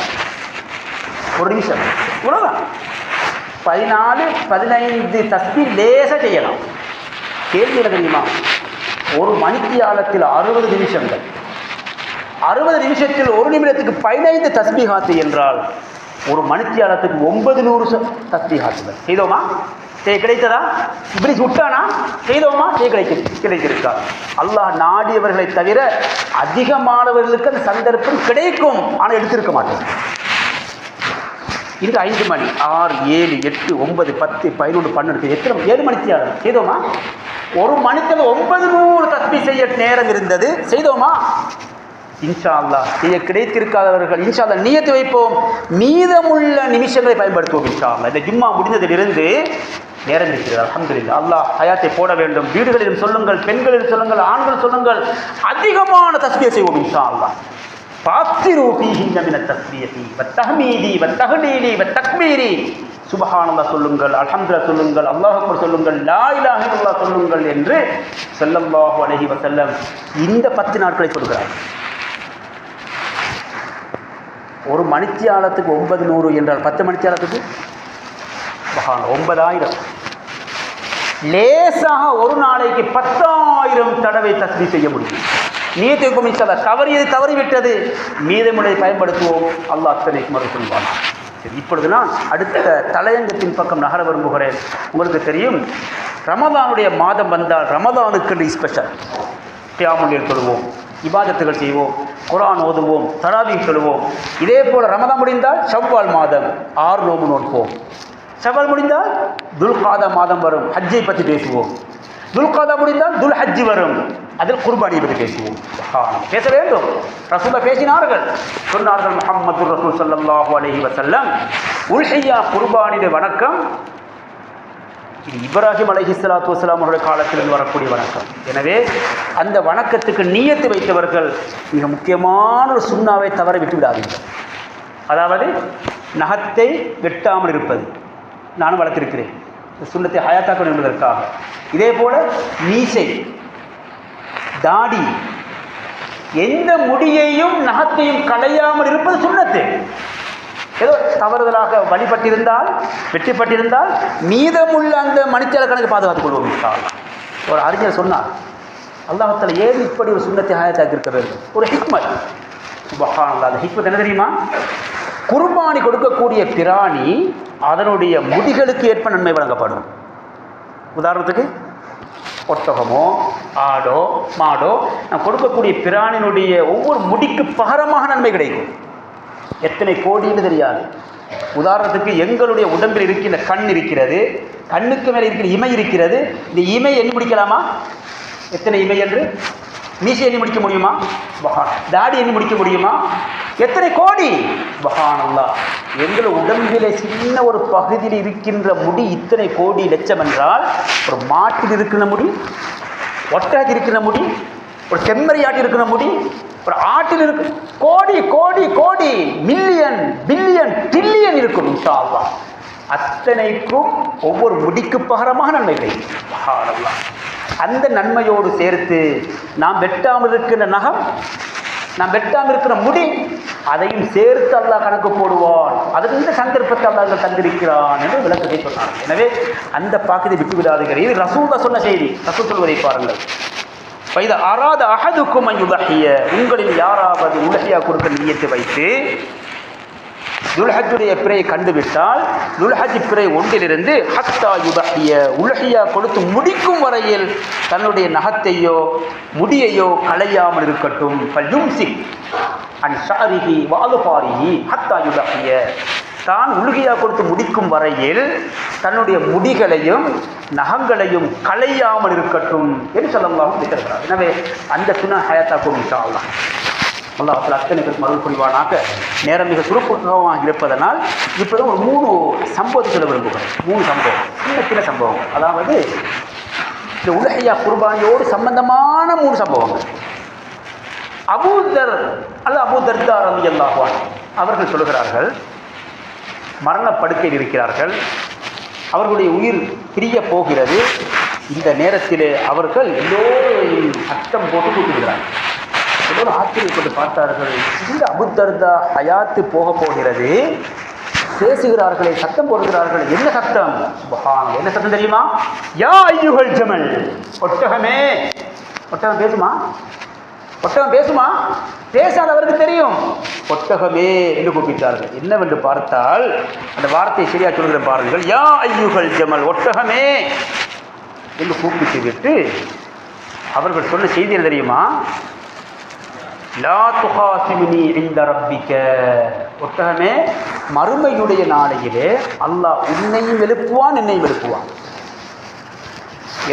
ஒரு நிமிஷம் இவ்வளோதான். 14 15 தஸ்பீஹ் லேசாக செய்யலாம். கேள்வி என்ன தெரியுமா? ஒரு மணித்தியாலத்தில் 60 நிமிஷங்கள், 60 நிமிஷத்தில் ஒரு நிமிடத்துக்கு 15 தஸ்பீஹாத்து என்றால் ஒரு மணித்தியாலத்துக்கு 900 தஸ்பீஹாத்துகள் செய்தோமா? கிடைத்ததா? இப்படி சுட்டானா? செய்தோமா? கிடைத்திருக்கா? அல்லாஹ் நாடியவர்களை தவிர அதிகமானவர்களுக்கு அந்த சந்தர்ப்பம் கிடைக்கும், ஆனால் எடுத்திருக்க மாட்டோம். இன்று 5 மணி 6 7 8 9 10 11 12 எத்தனை 7 மணித்தியாலம் செய்தோமா? ஒரு மணிக்கு 900 தஸ்பீஹ் செய்ய நேரம் இருந்தது, செய்தோமா? இன்ஷா அல்லாஹ் செய்ய கிடைத்திருக்காதவர்கள் இன்ஷா அல்லாஹ் நியத்து வைப்போம், மீதமுள்ள நிமிஷங்களை பயன்படுத்துவோம். இன்ஷா அல்லாஹ் இந்த ஜும்மா முடிந்ததிலிருந்து நேரம் இருக்கிறது. அல்ஹம்துலில்லாஹ். அல்லாஹ் ஹயாத்தை போட வேண்டும். வீடுகளிலும் சொல்லுங்கள், பெண்களிலும் சொல்லுங்கள், ஆண்கள் சொல்லுங்கள், அதிகமான தஸ்பீஹ் செய்வோம் இன்ஷா அல்லாஹ். فَأَكْثِرُوا فِيهِنَّ مِنَ التَّسْبِيحِ وَالتَّحْمِيدِ وَالتَّهْلِيلِ وَالتَّكْبِيرِ. சுப்ஹானல்லாஹ் சொல்லுங்கள், அல்ஹம்துலில்லாஹ் சொல்லுங்கள், அல்லாஹ் அக்பர் சொல்லுங்கள், லா இலாஹ இல்லல்லாஹ் சொல்லுங்கள் என்று ஸல்லல்லாஹு அலைஹி வஸல்லம் இந்த 10 நாட்களை சொல்கிறார். ஒரு மணித்தியாலத்துக்கு 900 என்றால் 10 மணித்தியாலத்துக்கு 9000. லேசாக ஒரு நாளைக்கு 10,000 தடவை தஸ்பீஹ் செய்ய முடியும். நியத்தை வைப்போம் இன்ஷா அல்லாஹ். தவறிவிட்டது, மீதமுறை பயன்படுத்துவோம். அல்லாஹ் அத்தனைக்கு மறு சொல்வான். சரி, இப்பொழுது நான் அடுத்த தலையங்கத்தின் பக்கம் நகர விரும்புகிறேன். உங்களுக்கு தெரியும், ரமதானுடைய மாதம் வந்தால் ரமதானுக்கு ஸ்பெஷல் கியாமுல் தொழுவோம், இபாதத்துகள் செய்வோம், குர்ஆன் ஓதுவோம், தராவீஹ் சொல்லுவோம். இதே போல் ரமதான் முடிந்தால் ஷவ்வால் மாதம் 6 நோன்பு நோற்போம். ஷவ்வால் முடிந்தால் துல்காதா மாதம் வரும், ஹஜ்ஜை பற்றி பேசுவோம். துல்காதா முடிந்தால் துல் ஹஜ்ஜி வரும், அதில் குர்பானியை பற்றி பேசுவோம். பேச வேண்டும். ரசூலுல்லாஹ் பேசினார்கள், சொன்னார்கள், முஹம்மது ரசூல் ஸல்லல்லாஹு அலைஹி வஸல்லம் உல்ஹியா குர்பானியுடைய வணக்கம் இது இப்ராஹிம் அலைஹிஸ்ஸலாத்து வஸ்ஸலாம் அவருடைய காலத்தில் வரக்கூடிய வணக்கம். எனவே அந்த வணக்கத்துக்கு நியத்து வைத்தவர்கள் மிக முக்கியமான ஒரு சுன்னாவை தவற விட்டு விடாதீர்கள். அதாவது நகத்தை வெட்டாமல் இருப்பது. நானும் வளர்த்திருக்கிறேன், சுன்னத்தை ஹயாத்தாக்கணும் என்பதற்காக. இதே போல மீசை, தாடி, எந்த முடியையும் நகத்தையும் களையாமல் இருப்பது சுன்னத்து. ஏதோ தவறுதலாக வழிபட்டிருந்தால், வெற்றிப்பட்டிருந்தால் மீதமுள்ள அந்த மணித்தியால கணக்கு பாதுகாத்துக் கொள்வோம். ஒரு அறிஞர் சொன்னார், அல்லாஹ் தஆலா ஏன் இப்படி ஒரு சுன்னத்தை ஹயாத்தாக்கி இருக்க வேண்டும்? ஒரு ஹிக்மத். சுப்ஹானல்லாஹ். அந்த ஹிக்மத் என்ன தெரியுமா? குர்பானி கொடுக்கக்கூடிய பிராணி அதனுடைய முடிகளுக்கு ஏற்ப நன்மை வழங்கப்படும். உதாரணத்துக்கு ஒட்டகமோ ஆடோ மாடோ நாம் கொடுக்கக்கூடிய பிராணினுடைய ஒவ்வொரு முடிக்கு பகரமாக நன்மை கிடைக்கும். எத்தனை கோடின்னு தெரியாது. உதாரணத்துக்கு எங்களுடைய உடம்பில் இருக்கின்ற கண் இருக்கிறது, கண்ணுக்கு மேலே இருக்கிற இமை இருக்கிறது. இந்த இமை எண்ணி முடிக்கலாமா? எத்தனை இமை என்று? மீசி எண்ணி முடிக்க முடியுமா? தாடி எண்ணி முடிக்க முடியுமா? எத்தனை கோடி? சுப்ஹானல்லாஹ். எங்கள் உடம்பிலே சின்ன ஒரு பகுதியில் இருக்கின்ற முடி இத்தனை கோடி லட்சம் என்றால், ஒரு மாட்டில் இருக்கிற முடி, ஒட்டகத்தில் இருக்கிற முடி, ஒரு செம்மறியாட்டில் இருக்கிற முடி, ஒரு ஆட்டில் இருக்கு கோடி கோடி கோடி, மில்லியன் பில்லியன் ட்ரில்லியன் இருக்கும் இன்ஷா அல்லாஹ். அத்தனைக்கும் ஒவ்வொரு முடிக்கு பகரமாக நன்மைகளை சுப்ஹானல்லாஹ். அந்த நன்மையோடு சேர்த்து நாம் வெட்டாமல் இருக்கிற நகம், நாம் வெட்டாமல் இருக்கிற முடி, அதையும் சேர்த்து அல்லாஹ் கணக்கு போடுவான். அதுக்கு இந்த சந்தர்ப்பத்தை அல்லாஹ் தந்திருக்கிறான் என்று விளக்கத்தை சொன்னார். எனவே அந்த பாக்கத்தை விட்டு விடாதீர்கள். இது ரசூலுல்லாஹ் சொன்ன செய்தி. ரசூல் சொல்வதை பாருங்கள். வைத அராத அஹதுக்கும் அய்யுதஹிய, உங்களில் யாராவது உலஹியா கொடுக்க நியத்து வைத்து துல்ஹஜ்ஜுடைய பிறையை கண்டுவிட்டால், துல்ஹஜ் பிறை ஒன்றிலிருந்து ஹத்தா யுதஹிய, உலஹியா கொடுத்து முடிக்கும் வரையில் தன்னுடைய நகத்தையோ முடியையோ களையாமல் இருக்கட்டும். ஃபல்யும்சிக் அன் ஷஅரிஹி வ அல்ஃபாரிஹி ஹத்தா யுதஹிய, தான் உலுகியா கொடுத்து முடிக்கும் வரையில் தன்னுடைய முடிகளையும் நகங்களையும் களையாமல் இருக்கட்டும் என்று ஸல்லல்லாஹு அலைஹி வஸல்லம். எனவே அந்த சுன்னா ஹயாத்தாக்கும் இன்ஷா அல்லாஹ். அல்லாஹ் அத்தனை பேர் மருள் புரிவானாக. நேரம் மிக சுருக்கமாக இருப்பதனால் இப்போதான் ஒரு 3 சம்பவத்தை சொல்ல விரும்புகிறேன். 3 சம்பவம், சின்ன சின்ன சம்பவங்கள். அதாவது இந்த உலஹியா குர்பானியோடு சம்பந்தமான 3 சம்பவங்கள். அபூதர் அபூதர்தா ரலியல்லாஹு அன்ஹு அவர்கள் சொல்கிறார்கள், மரணப்படுக்கையில் இருக்கிறார்கள், அவர்களுடைய உயிர் பிரிய போகிறது. இந்த நேரத்திலே அவர்கள் எல்லோரையும் சத்தம் போட்டு கூட்டுகிறார்கள். எல்லோரும் ஆச்சரியப்பட்டு பார்த்தார்கள், இந்த அபூதர்தா ஹயாத்து போக போகிறது, பேசுகிறார்களே, சத்தம் போடுகிறார்கள். என்ன சத்தம்? சுப்ஹானல்லாஹ். என்ன சத்தம் தெரியுமா? யா அய்யுஹல் ஜமல், ஒட்டகமே. ஒட்டகம் பேசுமா? ஒட்டகம் பேசுமா? பேசாத அவருக்கு தெரியும். ஒட்டகமே என்று கூப்பிட்டார்கள். என்னவென்று பார்த்தால், அந்த வார்த்தையை சரியா சொல்கிற பாருங்கள். யா அய்யுஹல் ஜமல், ஒட்டகமே என்று கூப்பிட்டு விட்டு அவர்கள் சொன்ன செய்தி என்ன தெரியுமா? லா துஹாசிமினி இன்த ரப்பிக, ஒட்டகமே, மறுமையுடைய நாளையிலே அல்லாஹ் உன்னையும் எழுப்புவான், என்னையும் எழுப்புவான்.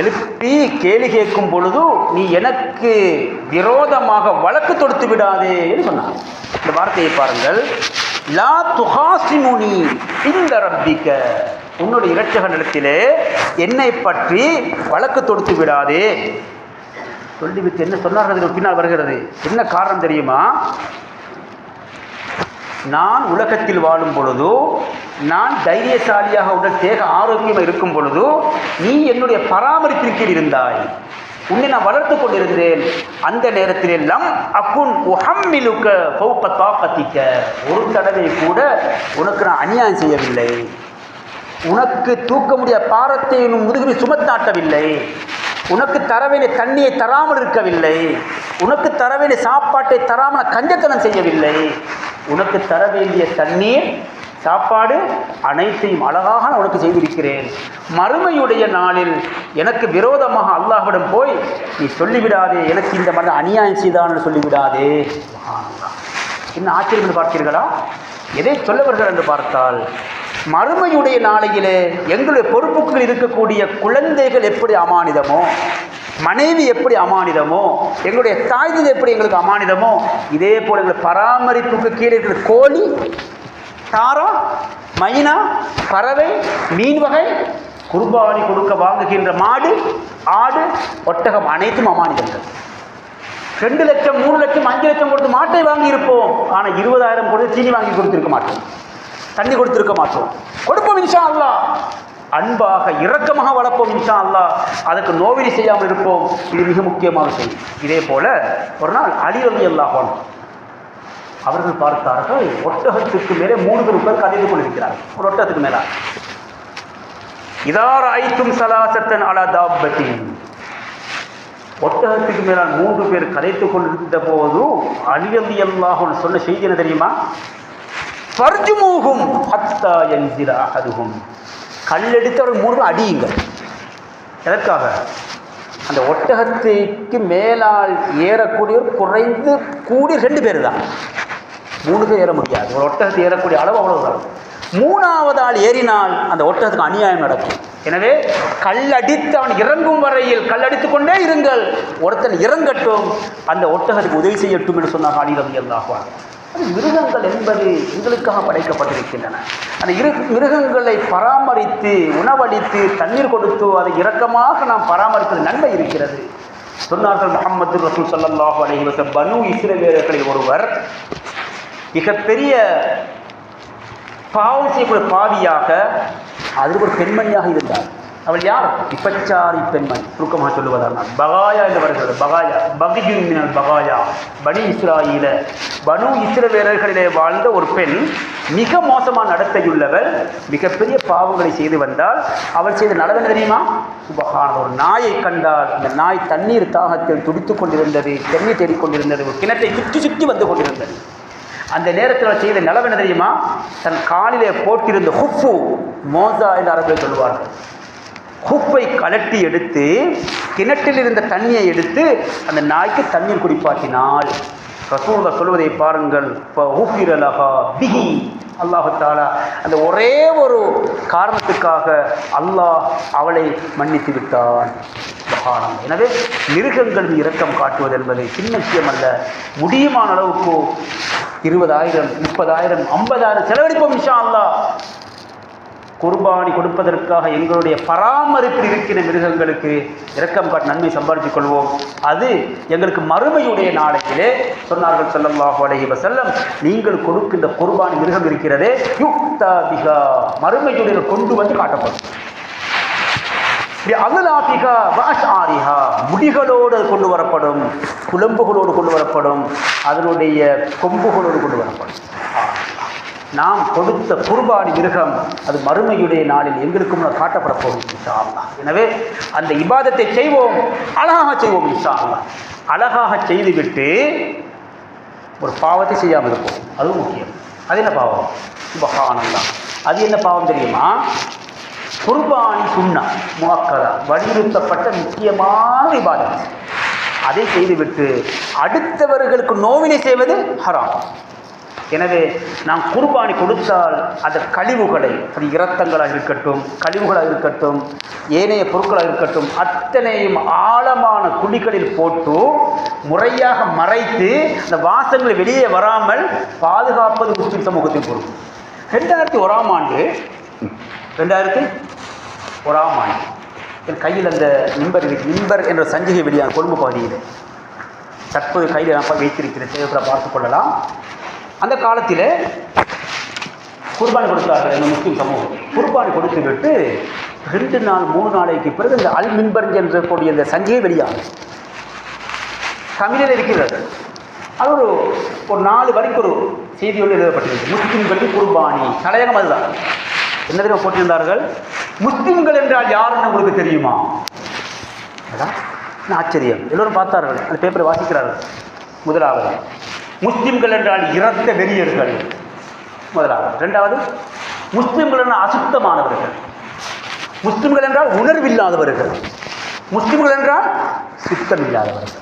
எழுப்பி கேள்வி கேட்கும் பொழுது நீ எனக்கு விரோதமாக வழக்கு தொடுத்து விடாதே என்று சொன்னார். இந்த வார்த்தையை பாருங்கள். லா துஹாசிமுனி இன்த ரப்பிக, உன்னுடைய இரட்சகனிடத்திலே என்னை பற்றி வழக்கு தொடுத்து விடாதே சொல்லிவிட்டு என்ன சொன்னார்கள் பின்னால் வருகிறது. என்ன காரணம் தெரியுமா? நான் உலகத்தில் வாழும் பொழுது, நான் தைரியசாலியாக உடல் தேக ஆரோக்கியமாக இருக்கும் பொழுது நீ என்னுடைய பராமரிப்பிற்கில் இருந்தாய், உன்னை நான் வளர்த்து கொண்டிருந்தேன். அந்த நேரத்தில் எல்லாம் அக்குன் உஹம்மிலுக ஃபௌக தாகதிக, ஒரு தடவை கூட உனக்கு நான் அநியாயம் செய்யவில்லை, உனக்கு தூக்க முடிய பாரத்தை முதுகில் சுமத்தாட்டவில்லை, உனக்கு தரவேண்டிய தண்ணியை தராமல் இருக்கவில்லை, உனக்கு தரவேண்டிய சாப்பாட்டை தராமல் கஞ்சத்தனம் செய்யவில்லை, உனக்கு தர வேண்டிய தண்ணீர் சாப்பாடு அனைத்தையும் அழகாக நான் உனக்கு செய்திருக்கிறேன். மறுமையுடைய நாளில் எனக்கு விரோதமாக அல்லாஹ்விடம் போய் நீ சொல்லிவிடாதே, எனக்கு இந்த மாதிரி அநியாயம் செய்தான்னு சொல்லிவிடாதே. என்ன ஆச்சரியம் என்று பார்த்தீர்களா? எதை சொல்லவர்கள் என்று பார்த்தால், மறுமையுடைய நாளையிலே எங்களுடைய பொறுப்புகள் இருக்கக்கூடிய குழந்தைகள் எப்படி அமானிதமோ, மனைவி எப்படி அமானிதமோ, எங்களுடைய தாய்து எப்படி எங்களுக்கு அமானிதமோ, இதே போல் எங்கள் பராமரிப்புக்கு கீழே இருக்கிற கோழி, தாரா, மைனா, பறவை, மீன் வகை, குர்பானி கொடுக்க வாங்குகின்ற மாடு, ஆடு, ஒட்டகம் அனைத்தும் அமானிதங்கள். 2 லட்சம் 3 லட்சம் 5 லட்சம் கொடுத்து மாட்டை வாங்கி இருப்போம், ஆனால் 20,000 கொடுத்து சீனி வாங்கி கொடுத்திருக்க மாட்டோம், தண்ணி கொடுத்திருக்க மாட்டோம். கொடுப்போம் இன்ஷா அல்லாஹ், அன்பாக இரக்கமாக வளர்ப்போம் இன்ஷா அல்லாஹ், அதுக்கு நோவினை செய்யாமல் இருப்போம். இது மிக முக்கியமான செய்தி. இதே போல ஒரு நாள் அலி ரலியல்லாஹு அன்ஹு அவர்கள் பார்த்தார்கள், ஒட்டகத்துக்கு மேலே 3 பேர் உட்கார்ந்து கதைத்து கொண்டிருக்கிறார்கள். ஒரு ஒட்டகத்துக்கு மேலே இதா ரஅய்தும் ஸலாஸத்தன் அலா தாப்பத்தின், ஒட்டகத்துக்கு மேலால் 3 பேர் கதைத்துக் கொண்டிருந்த போது அலி ரலியல்லாஹு அன்ஹு சொன்ன செய்தி என்ன தெரியுமா? ஃபர்ஜுமுஹும் ஹத்தா யன்ஸில அஹதுஹும், கல்லெடுத்து அவர் 3 பேர் அடியுங்கள். எதற்காக? அந்த ஒட்டகத்துக்கு மேலால் ஏறக்கூடியவர் குறைந்து கூடி 2 பேர் தான், 3 பேர் ஏற முடியாது. ஒரு ஒட்டகத்தை ஏறக்கூடிய அளவு அவ்வளவுதான். 3வது ஆள் ஏறினால் அந்த ஒட்டகத்துக்கு அநியாயம் நடக்கும். எனவே கல்லடித்து அவன் இறங்கும் வரையில் கல்லடித்து கொண்டே இருங்கள், ஒருத்தன் இறங்கட்டும், அந்த ஒட்டகத்துக்கு உதவி செய்யட்டும் என்று சொன்னார் அலி ரலியல்லாஹு அன்ஹு. அது மிருகங்கள் என்பது எங்களுக்காக படைக்கப்பட்டிருக்கின்றன. அந்த மிருகங்களை பராமரித்து உணவளித்து தண்ணீர் கொடுத்து அதை இரக்கமாக நாம் பராமரிப்பது நன்மை இருக்கிறது. சொன்னார்கள் முஹம்மது ரசூல் ஸல்லல்லாஹு அலைஹி வஸல்லம், பனு இஸ்ரவேலர்களில் ஒருவர் மிகப்பெரிய பாவம் செய்யக்கூடிய பாவியாக, அது ஒரு பெண்மணியாக இருந்தார். அவள் யார்? விபச்சாரி பெண்மணி. சுருக்கமாக சொல்லுவதால் பகாயா என்று வருகிறது. பகாயா பகிஜுன் மினல் பகாயா, பனி இஸ்ராயீல, பனு இஸ்ரவேலர்களிலே வாழ்ந்த ஒரு பெண், மிக மோசமான நடத்தையுள்ளவள், மிகப்பெரிய பாவங்களை செய்து வந்தால் அவள் செய்த நலவென தெரியுமா? சுபஹான், ஒரு நாயை கண்டால் அந்த நாய் தண்ணீர் தாகத்தில் துடித்து கொண்டிருந்தது, தண்ணீர் தேடிக்கொண்டிருந்தது, ஒரு கிணற்றை சுற்றி சுற்றி வந்து கொண்டிருந்தது. அந்த நேரத்தில் செய்த நலவென தெரியுமா? தன் காலிலே போட்டிருந்த ஹுஃபு, மோசா என்று அரபில் சொல்வார்கள், ஹுப்பை கலட்டி எடுத்து கிணற்றில் இருந்த தண்ணியை எடுத்து அந்த நாய்க்கு தண்ணீர் குடிப்பாட்டினாள். ரசூலுல்லாஹ் சொல்வதை பாருங்கள், பிஹி, அல்லாஹ் தஆலா அந்த ஒரே ஒரு காரணத்துக்காக அல்லாஹ் அவளை மன்னித்து விட்டான். எனவே மிருகங்கள் இரக்கம் காட்டுவது என்பது சின்ன விஷயம் அல்ல. முடியுமான அளவுக்கு 20,000 30,000 50,000 செலவழிப்போம் இன்ஷா அல்லாஹ். குர்பானி கொடுப்பதற்காக எங்களுடைய பராமரிப்பில் இருக்கிற மிருகங்களுக்கு இரக்கம் காட்டி நன்மை சம்பாதித்துக் கொள்வோம். அது எங்களுக்கு மறுமையுடைய நாளையிலே சொன்னார்கள் ஸல்லல்லாஹு அலைஹி வஸல்லம், நீங்கள் கொடுக்கின்ற குர்பானி மிருகம் இருக்கிறதே, யுக்தா பிஹா, மறுமையுடைய கொண்டு வந்து காட்டப்படும். அகலாபிகா வாஷாரிஹா, முடிகளோடு கொண்டு வரப்படும், குழம்புகளோடு கொண்டு வரப்படும், அதனுடைய கொம்புகளோடு கொண்டு வரப்படும். நாம் கொடுத்த குர்பானி மிருகம் அது மறுமையுடைய நாளில் எங்களுக்கு முன்னால் காட்டப்பட போகும் இன்ஷா அல்லாஹ். எனவே அந்த இபாதத்தை செய்வோம், அழகாக செய்வோம் இன்ஷா அல்லாஹ். அழகாக செய்துவிட்டு ஒரு பாவத்தை செய்யாமல் இருப்போம், அதுவும் முக்கியம். அது என்ன பாவம்? சுப்ஹானல்லாஹ். அது என்ன பாவம் தெரியுமா? குர்பானி சுன்னா முஅக்கதா, வலியுறுத்தப்பட்ட முக்கியமான இபாதத். அதை செய்துவிட்டு அடுத்தவர்களுக்கு நோவினை செய்வது ஹராம். எனவே நாம் குர்பானி கொடுத்தால் அந்த கழிவுகளை, அது இரத்தங்களாக இருக்கட்டும், கழிவுகளாக இருக்கட்டும், ஏனைய பொருட்களாக இருக்கட்டும், அத்தனையும் ஆழமான குழிகளில் போட்டு முறையாக மறைத்து அந்த வாசங்களை வெளியே வராமல் பாதுகாப்பது முஸ்லிம் சமூகத்தின் பொறுப்பு. 2001ஆம் ஆண்டு என் கையில் அந்த மிம்பர் என்ற சஞ்சிகை வெளியான கொழும்பு பகுதியில் தற்போது கையில் நான் வைத்திருக்கிறேன், தேவைப்பட பார்த்துக் கொள்ளலாம். அந்த காலத்தில் குர்பானி கொடுத்தார்கள் இந்த முஸ்லீம் சமூகம். குர்பானி கொடுத்து விட்டு 2 நாள் 3 நாளைக்கு பிறகு இந்த அல் மின்பர் என்ற கூடிய இந்த சஞ்சிகை வெளியாகும். தமிழில் இருக்கிறது. அது ஒரு 4 வரைக்கும் ஒரு செய்தியோடு எழுதப்பட்டிருக்கு. முஸ்லீம்களுக்கு குர்பானி, தலையகம் அதுதான். என்ன தெரியும் போட்டிருந்தார்கள்? முஸ்லீம்கள் என்றால் யாருன்னு உங்களுக்கு தெரியுமா? அதான் ஆச்சரியம். எல்லோரும் பார்த்தார்கள், அந்த பேப்பரை வாசிக்கிறார்கள். முதலாவது, முஸ்லிம்கள் என்றால் இரத்த வெறியர்கள் முதலாவது. 2வது, முஸ்லிம்கள் என்றால் அசுத்தமானவர்கள். முஸ்லிம்கள் என்றால் உணர்வில்லாதவர்கள். முஸ்லிம்கள் என்றால் சுத்தமில்லாதவர்கள்.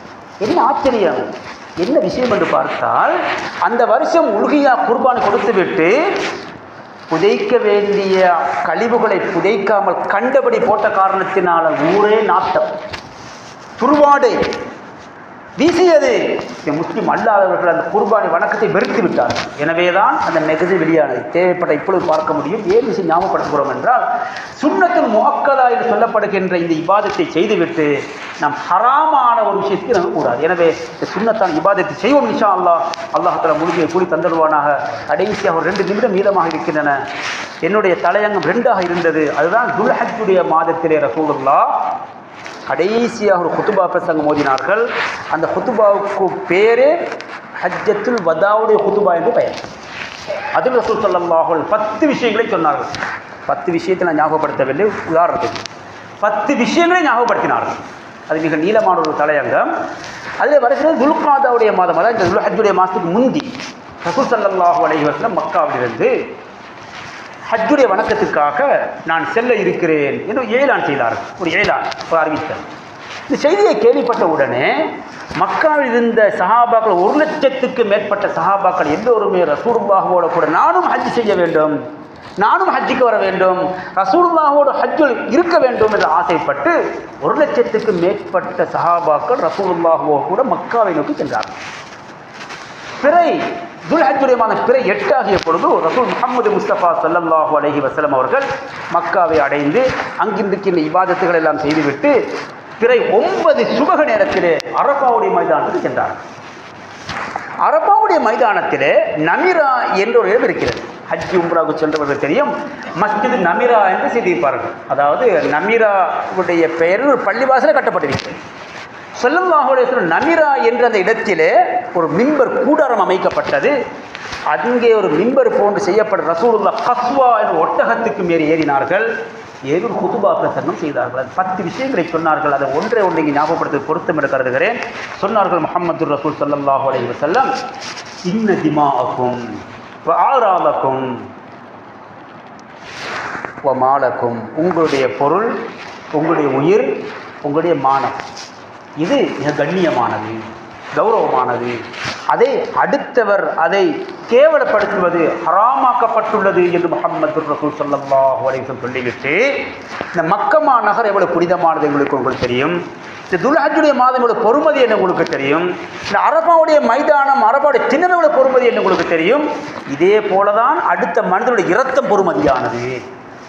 என்ன ஆச்சரியம், என்ன விஷயம் என்று பார்த்தால், அந்த வருஷம் உல்கியா குர்பான் கொடுத்துவிட்டு புதைக்க வேண்டிய கழிவுகளை புதைக்காமல் கண்டபடி போட்ட காரணத்தினால ஊரே நாட்டம், துருவாடை வீசியது. முஸ்லீம் அல்லாதவர்கள் அந்த குர்பானி வணக்கத்தை வெறுத்து விட்டார்கள். எனவே தான் அந்த நெகது வெளியானது. தேவைப்பட்ட இப்பொழுது பார்க்க முடியும். ஏன் விஷயம் ஞாபகப்படுத்துகிறோம் என்றால், சுன்னத்துல் முஅக்கதா என்று சொல்லப்படுகின்ற இந்த இபாதத்தை செய்துவிட்டு நாம் ஹராமான ஒரு விஷயத்துக்கு நம்பக்கூடாது. எனவே இந்த சுன்னத்தான இபாதத்தை செய்வோம் இன்ஷா அல்லாஹ். அல்லாஹ் தஆலா முழுமையை கூலி தந்தருவானாக. கடைசியாக ஒரு 2 நிமிடம் மீதமாக இருக்கின்றன. என்னுடைய தலையங்கம் 2ஆக இருந்தது. அதுதான் துல்ஹஜ்ஜுடைய மாதத்திலே ரசூலுல்லாஹ் கடைசியாக ஒரு குத்துபா பிரசங்கம் ஓதினார்கள். அந்த குத்துபாவுக்கு பேரே ஹஜ்ஜத்துல் வதாவுடைய குத்துபா என்று பெயர். அதில் ரசூல் ஸல்லல்லாஹு அலைஹி 10 விஷயங்களை சொன்னார்கள். 10 விஷயத்தை நான் ஞாபகப்படுத்தவில்லை, உதாரணத்துக்கு 10 விஷயங்களை ஞாபகப்படுத்தினார்கள். அது மிக நீளமான ஒரு தலையங்கம். அதில் வருகிறது துல்காதாவுடைய மாதம், அதாவது இந்த துல்ஹஜ்ஜுடைய மாதத்துக்கு முந்தி ரசூல் ஸல்லல்லாஹு அலைஹி வஸல்லம் மக்காவிலிருந்து ஹஜ்ஜுடைய வணக்கத்துக்காக நான் செல்ல இருக்கிறேன் என்று ஏலான் செய்தார்கள். ஒரு அறிவித்தல். இந்த செய்தியை கேள்விப்பட்ட உடனே மக்காவில் இருந்த சஹாபாக்கள் 1,00,000க்கு மேற்பட்ட சஹாபாக்கள் எல்லோருமே ரசூலுல்லாஹோட கூட நானும் ஹஜ் செய்ய வேண்டும், நானும் ஹஜ்ஜுக்கு வர வேண்டும், ரசூலுல்லாஹோடு ஹஜ்ஜில் இருக்க வேண்டும் என்று ஆசைப்பட்டு 1,00,000க்கு மேற்பட்ட சஹாபாக்கள் ரசூலுல்லாஹோடு கூட மக்காவை நோக்கி சென்றார்கள். பிறை துல்ஹஜ்ஜுடைய மாதம் பிறை 8 ஆகிய பொழுது ரசூல் முஹம்மது முஸ்தபா ஸல்லல்லாஹு அலைஹி வஸல்லம் அவர்கள் மக்காவை அடைந்து அங்கிருக்கின்ற இபாதத்துகள் எல்லாம் செய்துவிட்டு பிறை 9 சுபக நேரத்திலே அரஃபாவுடைய மைதானத்துக்கு சென்றார்கள். அரஃபாவுடைய மைதானத்திலே நமிரா என்ற ஒரு இடம் இருக்கிறது. ஹஜ் உம்ராவுக்கு சென்றவர்கள் தெரியும், மஸ்ஜித் நமிரா என்று செய்திருப்பார்கள். அதாவது நமிராவுடைய பெயர் ஒரு பள்ளிவாசல கட்டப்பட்டிருக்கிறது. ஸல்லல்லாஹு அலைஹி வஸல்லம் நமிரா என்ற அந்த இடத்திலே ஒரு மிம்பர் கூடாரம் அமைக்கப்பட்டது. அங்கே ஒரு மிம்பர் போன்று செய்யப்பட்ட ரசூலுல்லாஹ் கஸ்வா என்ற ஒட்டகத்துக்கு மேல் ஏறினார்கள். ஏதோ குதுபா பிரசங்கம் செய்தார்கள். அது 10 விஷயங்களை சொன்னார்கள். அதை ஒன்றை இங்கே ஞாபகப்படுத்த பொருத்தம் என்று கருதுகிறேன். சொன்னார்கள், முஹம்மது ரசூல் ஸல்லல்லாஹு அலைஹி வஸல்லம், இன்ன திமாஅக்கும் வ ஆராலக்கும் வ மாலக்கும், உங்களுடைய பொருள், உங்களுடைய உயிர், உங்களுடைய மானம், இது மிக கண்ணியமானது, கௌரவமானது. அதை அடுத்தவர் அதை கேவலப்படுத்துவது ஹராமாக்கப்பட்டுள்ளது என்று முஹம்மது ரசூல் ஸல்லல்லாஹு அலைஹி வஸல்லம் சொல்லிவிட்டு, இந்த மக்கமா நகர் எவ்வளவு புனிதமானது உங்களுக்கு தெரியும், இந்த துல்ஹஜ்ஜுடைய மாதம் எவ்வளவு பொறுமதி என்று உங்களுக்கு தெரியும், இந்த அரஃபாவுடைய மைதானம் அரஃபாவுடைய தினம் எவ்வளவு பொறுமதி என்று உங்களுக்கு தெரியும். இதே போலதான் அடுத்த மனிதனுடைய இரத்தம் பொறுமதியானது,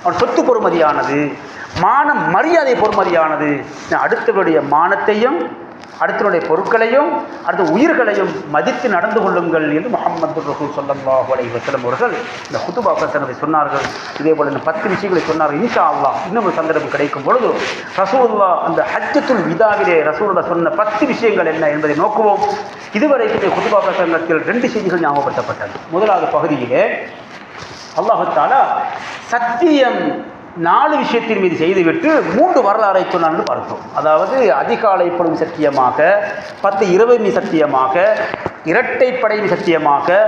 அவன் சொத்து பொறுமதியானது, மானம் மரியாதை பொறுமதியானது. அடுத்தவருடைய மானத்தையும் அடுத்தவருடைய பொருட்களையும் அடுத்த உயிர்களையும் மதித்து நடந்து கொள்ளுங்கள் என்று முஹம்மது ரசூல் ஸல்லல்லாஹு அலைஹி வஸல்லம் அவர்கள் இந்த குதுபா பிரசங்கத்தை சொன்னார்கள். இதே போல இந்த 10 விஷயங்களை சொன்னார்கள். இன்ஷா அல்லாஹ் இன்னும் ஒரு சந்தர்ப்பம் கிடைக்கும் பொழுது ரசூலுல்லாஹ் அந்த ஹஜ்ஜத்துல் விதாவிலே ரசூலுல்லாஹ் சொன்ன 10 விஷயங்கள் என்ன என்பதை நோக்குவோம். இதுவரைக்கும் குதுபா பிரசங்கத்தில் 2 செய்திகள் ஞாபகப்படுத்தப்பட்டது. முதலாவது பகுதியிலே அல்லாஹ் தஆலா சத்தியம் 4 விஷயத்தின் மீது செய்துவிட்டு 3 வரலாறை சொன்னான்னு பார்த்தோம். அதாவது அதிகாலை பொழுது சத்தியமாக, 10 இரவு சத்தியமாக, இரட்டைப்படை சத்தியமாக,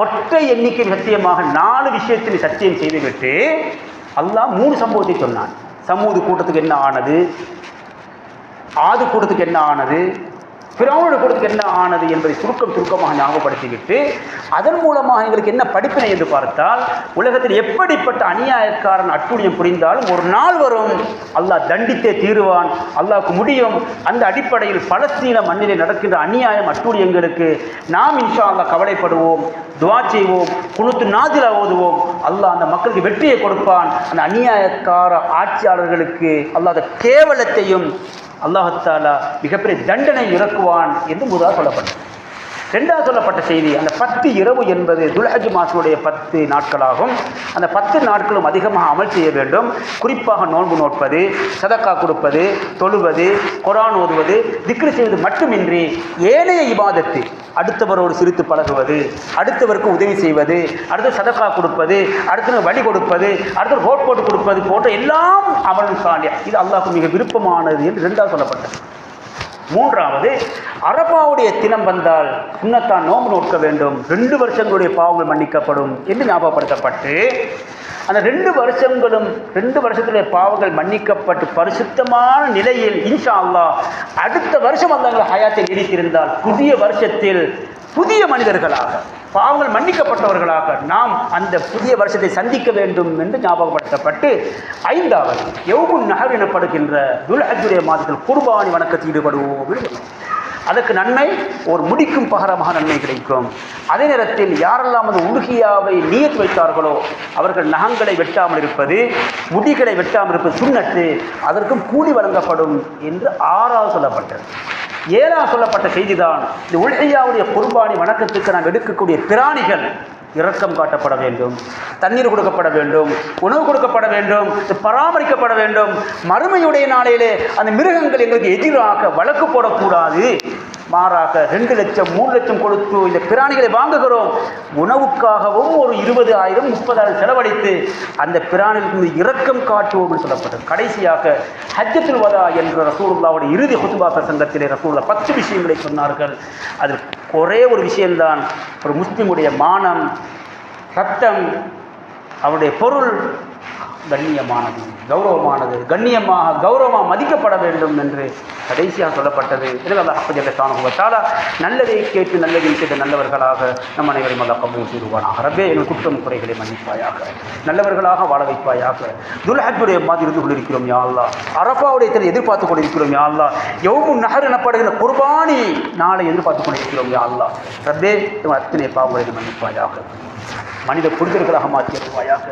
ஒற்றை எண்ணிக்கை சத்தியமாக 4 விஷயத்தில் சத்தியம் செய்துவிட்டு அல்லாஹ் 3 சம்பவத்தை சொன்னான். சமூது கூட்டத்துக்கு என்ன ஆனது, ஆது கூட்டத்துக்கு என்ன ஆனது, ஃபிரௌனுடைய கூட்டத்துக்கு என்ன ஆனது என்பதை சுருக்கமாக ஞாபகப்படுத்திவிட்டு அதன் மூலமாக எங்களுக்கு என்ன படிப்பினை என்று பார்த்தால், உலகத்தில் எப்படிப்பட்ட அநியாயக்காரன் அட்டூழியம் புரிந்தாலும் ஒரு நாள் வரும், அல்லாஹ் தண்டித்தே தீருவான், அல்லாஹ்வுக்கு முடியும். அந்த அடிப்படையில் பலஸ்தீன மண்ணிலே நடக்கின்ற அநியாயம் அட்டூழியங்களுக்கு நாம் இன்ஷா அல்லாஹ் கவலைப்படுவோம், துஆ செய்வோம், குனுத்து நாசிலா ஓதுவோம். அல்லாஹ் அந்த மக்களுக்கு வெற்றியை கொடுப்பான். அந்த அநியாயக்கார ஆட்சியாளர்களுக்கு அல்லாஹ் அந்த கேவலத்தையும் அல்லாஹ் தஆலா மிகப்பெரிய தண்டனை இறக்குவான் என்று முதலாக சொல்லப்பட்டது. 2வது சொல்லப்பட்ட செய்தி, அந்த 10 இரவு என்பது துல்ஹஜ் மாதத்துடைய 10 நாட்களாகும். அந்த 10 நாட்களும் அதிகமாக அமல் செய்ய வேண்டும். குறிப்பாக நோன்பு நோட்பது, சதக்கா கொடுப்பது, தொழுவது, குர்ஆன் ஓதுவது, திக்ர் செய்வது மட்டுமின்றி ஏனைய இபாதத்து, அடுத்தவரோடு சிரித்து பழகுவது, அடுத்தவருக்கு உதவி செய்வது, அடுத்து சதக்கா கொடுப்பது, அடுத்து வழி கொடுப்பது, அடுத்து ரோட் போட்டு கொடுப்பது போன்ற எல்லாம் அமல் சாலிஹ், இது அல்லாஹ்வுக்கு மிக விருப்பமானது என்று 2வது சொல்லப்பட்டது. 3வது, அரஃபாவுடைய தினம் வந்தால் சுன்னத்தான் நோன்பு நோக்க வேண்டும், 2 வருஷங்களுடைய பாவங்கள் மன்னிக்கப்படும் என்று ஞாபகப்படுத்தப்பட்டு அந்த 2 வருஷங்களும் 2 வருஷத்துடைய பாவங்கள் மன்னிக்கப்பட்டு பரிசுத்தமான நிலையில் இன்ஷா அல்லாஹ் அடுத்த வருஷம் அல்லாஹ் ஹயாத்தை நீடித்திருந்தால் புதிய வருஷத்தில் புதிய மனிதர்களாக, பாவங்கள் மன்னிக்கப்பட்டவர்களாக நாம் அந்த புதிய வருஷத்தை சந்திக்க வேண்டும் என்று ஞாபகப்படுத்தப்பட்டு 5வது யௌமுன் நஹர் எனப்படுகின்ற துல்ஹஜ்ஜுடைய மாதத்தில் குர்பானி வணக்கத்தில் ஈடுபடுவோம். அதற்கு நன்மை ஒரு முடிக்கும் பகரமாக நன்மை கிடைக்கும். அதே நேரத்தில் யாரெல்லாம் அந்த உலுஹியாவை நியத் வைத்தார்களோ அவர்கள் நகங்களை வெட்டாமல் இருப்பது, முடிகளை வெட்டாமல் இருப்பது சுன்னத்து, அதற்கும் கூலி வழங்கப்படும் என்று 6வது சொல்லப்பட்டது. 7வது சொல்லப்பட்ட செய்திதான், இந்த உலுஹியாவுடைய குர்பானி வணக்கத்துக்கு நாம் எடுக்கக்கூடிய பிராணிகள் இரக்கம் காட்டப்பட வேண்டும், தண்ணீர் கொடுக்கப்பட வேண்டும், உணவு கொடுக்கப்பட வேண்டும், பராமரிக்கப்பட வேண்டும். மறுமையுடைய நாளையிலே அந்த மிருகங்கள் எங்களுக்கு எதிராக வழக்கு போடக்கூடாது. மாறாக 2 லட்சம் 3 லட்சம் கொடுத்து இந்த பிராணிகளை வாங்குகிறோம், உணவுக்காகவும் ஒரு 20,000 30,000 செலவழித்து அந்த பிராணிகளுக்கு இரக்கம் காட்டுவோம் என்று சொல்லப்பட்டது. கடைசியாக ஹஜ்ஜத்துல் வதா என்ற ரசூலுல்லாஹ்வுடைய இறுதி குத்பா பிரசங்கத்திலே ரசூலுல்லாஹ் 10 விஷயங்களை சொன்னார்கள். அதில் ஒரே ஒரு விஷயம்தான், ஒரு முஸ்லிமுடைய மானம், ரத்தம், அவருடைய பொருள் கண்ணியமானது. கௌரவமானது, கௌரவமாக மதிக்கப்பட வேண்டும் என்று கடைசியாக சொல்லப்பட்டது. எனவே அல்லாஹ் ஜல்ல ஷானஹு வ தஆலா நல்லதை கேட்டு நல்லதை செய்த நல்லவர்களாக நம் அனைவரையும் அல்லாஹ் கபூல் செய்வானாக. ரப்பே, எங்கள் குற்றம் குறைகளை மன்னிப்பாயாக, நல்லவர்களாக வாழ வைப்பாயாக. துல்ஹஜ்ஜுடைய மாதிரி இருந்து கொண்டிருக்கிறோம் யா அல்லாஹ். அரஃபாவுடைய தினம் எதிர்பார்த்து கொண்டிருக்கிறோம் யா அல்லாஹ். யௌமுன் நஹர் எனப்படுகிற குர்பானி நாளை எதிர்பார்த்து கொண்டிருக்கிறோம் யா அல்லாஹ். ரப்பே, அத்தனை பாவங்களை மன்னிப்பாயாக, மனித புரிதல்களாக மாற்றியருவாயாக.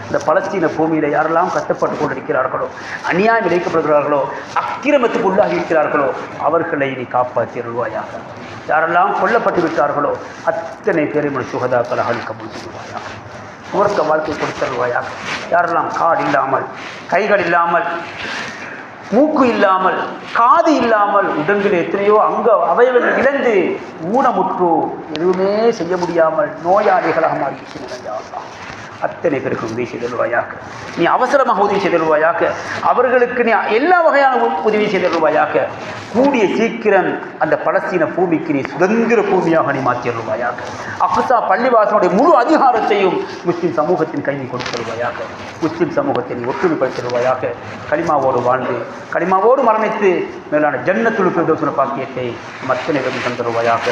இந்த பலஸ்தீன பூமியில் யாரெல்லாம் கஷ்டப்பட்டு கொண்டிருக்கிறார்களோ, அநியாயம் இழைக்கப்படுகிறார்களோ, அக்கிரமத்துக்கு உள்ளாகி இருக்கிறார்களோ, அவர்களை நீ காப்பாற்றியருவாயாக. யாரெல்லாம் கொல்லப்பட்டு விட்டார்களோ அத்தனை பேரை சுகதாக்களாக நீ கபூல் செய்வாயாக. சுவர்க்க வாழ்க்கை கொடுத்தருவாயாக. யாரெல்லாம் காடு இல்லாமல், கைகள் இல்லாமல், மூக்கு இல்லாமல், காது இல்லாமல், உடம்பில் எத்தனையோ அவயவங்கள் இழந்து ஊனமுற்று எதுவுமே செய்ய முடியாமல் நோயாளிகளாக மாறியிருக்கிறார்கள், அத்தனை பேருக்கு உதவி செய்தருவாயாக. நீ அவசரமாக உதவி செய்தருவாயாக. அவர்களுக்கு நீ எல்லா வகையான உதவி செய்தருவாயாக. கூடிய சீக்கிரம் அந்த பலஸ்தீன பூமிக்கு நீ சுதந்திர பூமியாக நீ மாற்றியருவாயாக. அக்ஸா பள்ளிவாசனுடைய முழு அதிகாரத்தையும் முஸ்லிம் சமூகத்தின் கையில் கொடுத்தருவாயாக. முஸ்லிம் சமூகத்தை நீ ஒற்றுமைப்படுத்திடுவாயாக. கலிமாவோடு வாழ்ந்து கலிமாவோடு மரணித்து மேலான ஜன்னத்துல் ஃபிர்தௌஸ் பாக்கியத்தை மத்தனை வெற்றி தந்தருவாயாக.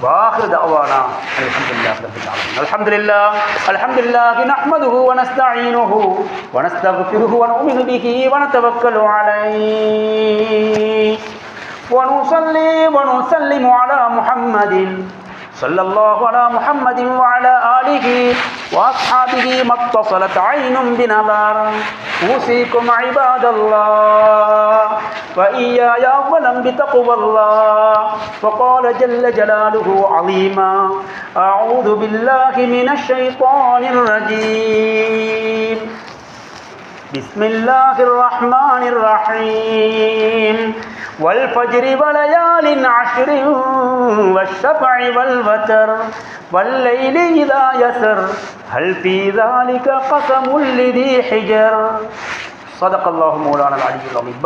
வாஹிரு தஅவானா அல்ஹம்துலில்லாஹி ரப்பில் ஆலமீன். அல்ஹம்துலில்லாஹி நஹ்மதுஹு வ நஸ்தஈனுஹு வ நஸ்தக்ஃபிருஹு வ நு'மினு பிஹி வ நதவக்கலு அலைஹி வ நுஸல்லி வ நுஸல்லிமு அலா முஹம்மதின் ஸல்லல்லாஹு அலா முஹம்மதின் வ அலா ஆலிஹி வ அஸ்ஹாபிஹி மத்தஸலத் ஐனும் பினதார். أوصيكم عباد الله وإياي أولا بتقوى الله. وقال جل جلاله عظيما: أعوذ بالله من الشيطان الرجيم. بسم الله الرحمن الرحيم. والفجر وليال عشر والشفع والوتر والليل إذا يسر هل في ذلك قسم لذي حجر. صدق الله مولانا العلي العظيم.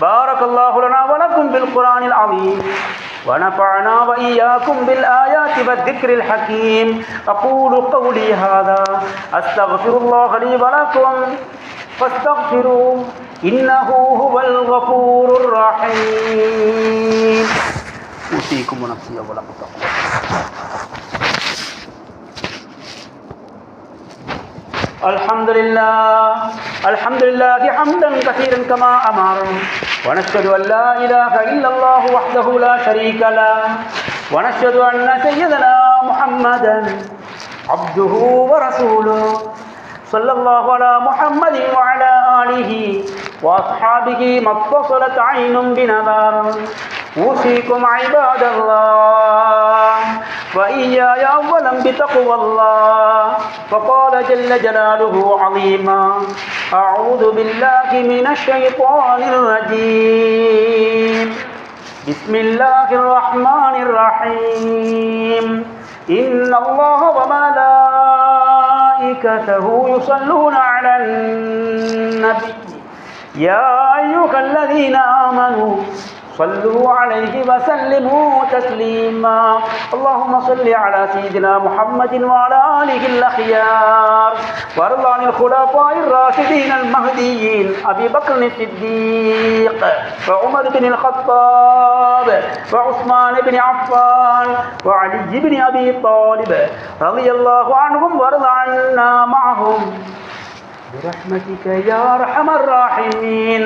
بارك الله لنا ولكم بالقرآن العظيم ونفعنا وإياكم بالآيات والذكر الحكيم. أقول قولي هذا أستغفر الله لي ولكم فاستغفروه إنه هو الغفور الرحيم. أوصيكم ونفسي أولا بتقوى. الحمد لله حمدا كثيرا كما أمر. ونشهد أن لا إله إلا الله وحده لا شريك له. ونشهد أن سيدنا محمدا عبده ورسوله صلى الله على محمد وعلى آله وأصحابه ما اتصلت عين بنظر. أوصيكم عباد الله وإياي أولا بتقوى الله. فقال جل جلاله عظيما: أعوذ بالله من الشيطان الرجيم. بسم الله الرحمن الرحيم. إن الله وملائكته يصلون على النبي يا أيها الذين آمنوا صلوا عليه وسلموا تسليما. اللهم صل على سيدنا محمد وعلى آله الأخيار وارض عن الخلفاء الراشدين المهديين أبي بكر الصديق وعمر بن الخطاب وعثمان بن عفان وعلي بن أبي طالب رضي الله عنهم وارض عنا معهم برحمتك يا أرحم الراحمين.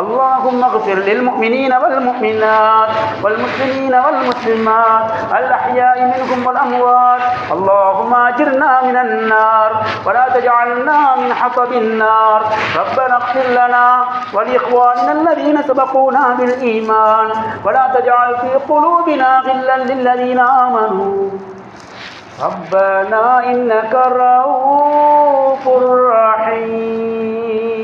اللهم اغفر للمؤمنين والمؤمنات والمسلمين والمسلمات الأحياء منهم والأموات. اللهم أجرنا من النار ولا تجعلنا من حطب النار. ربنا اغفر لنا ولإخواننا الذين سبقونا بالإيمان ولا تجعل في قلوبنا غلا للذين آمنوا ربنا إنك رؤوف رحيم.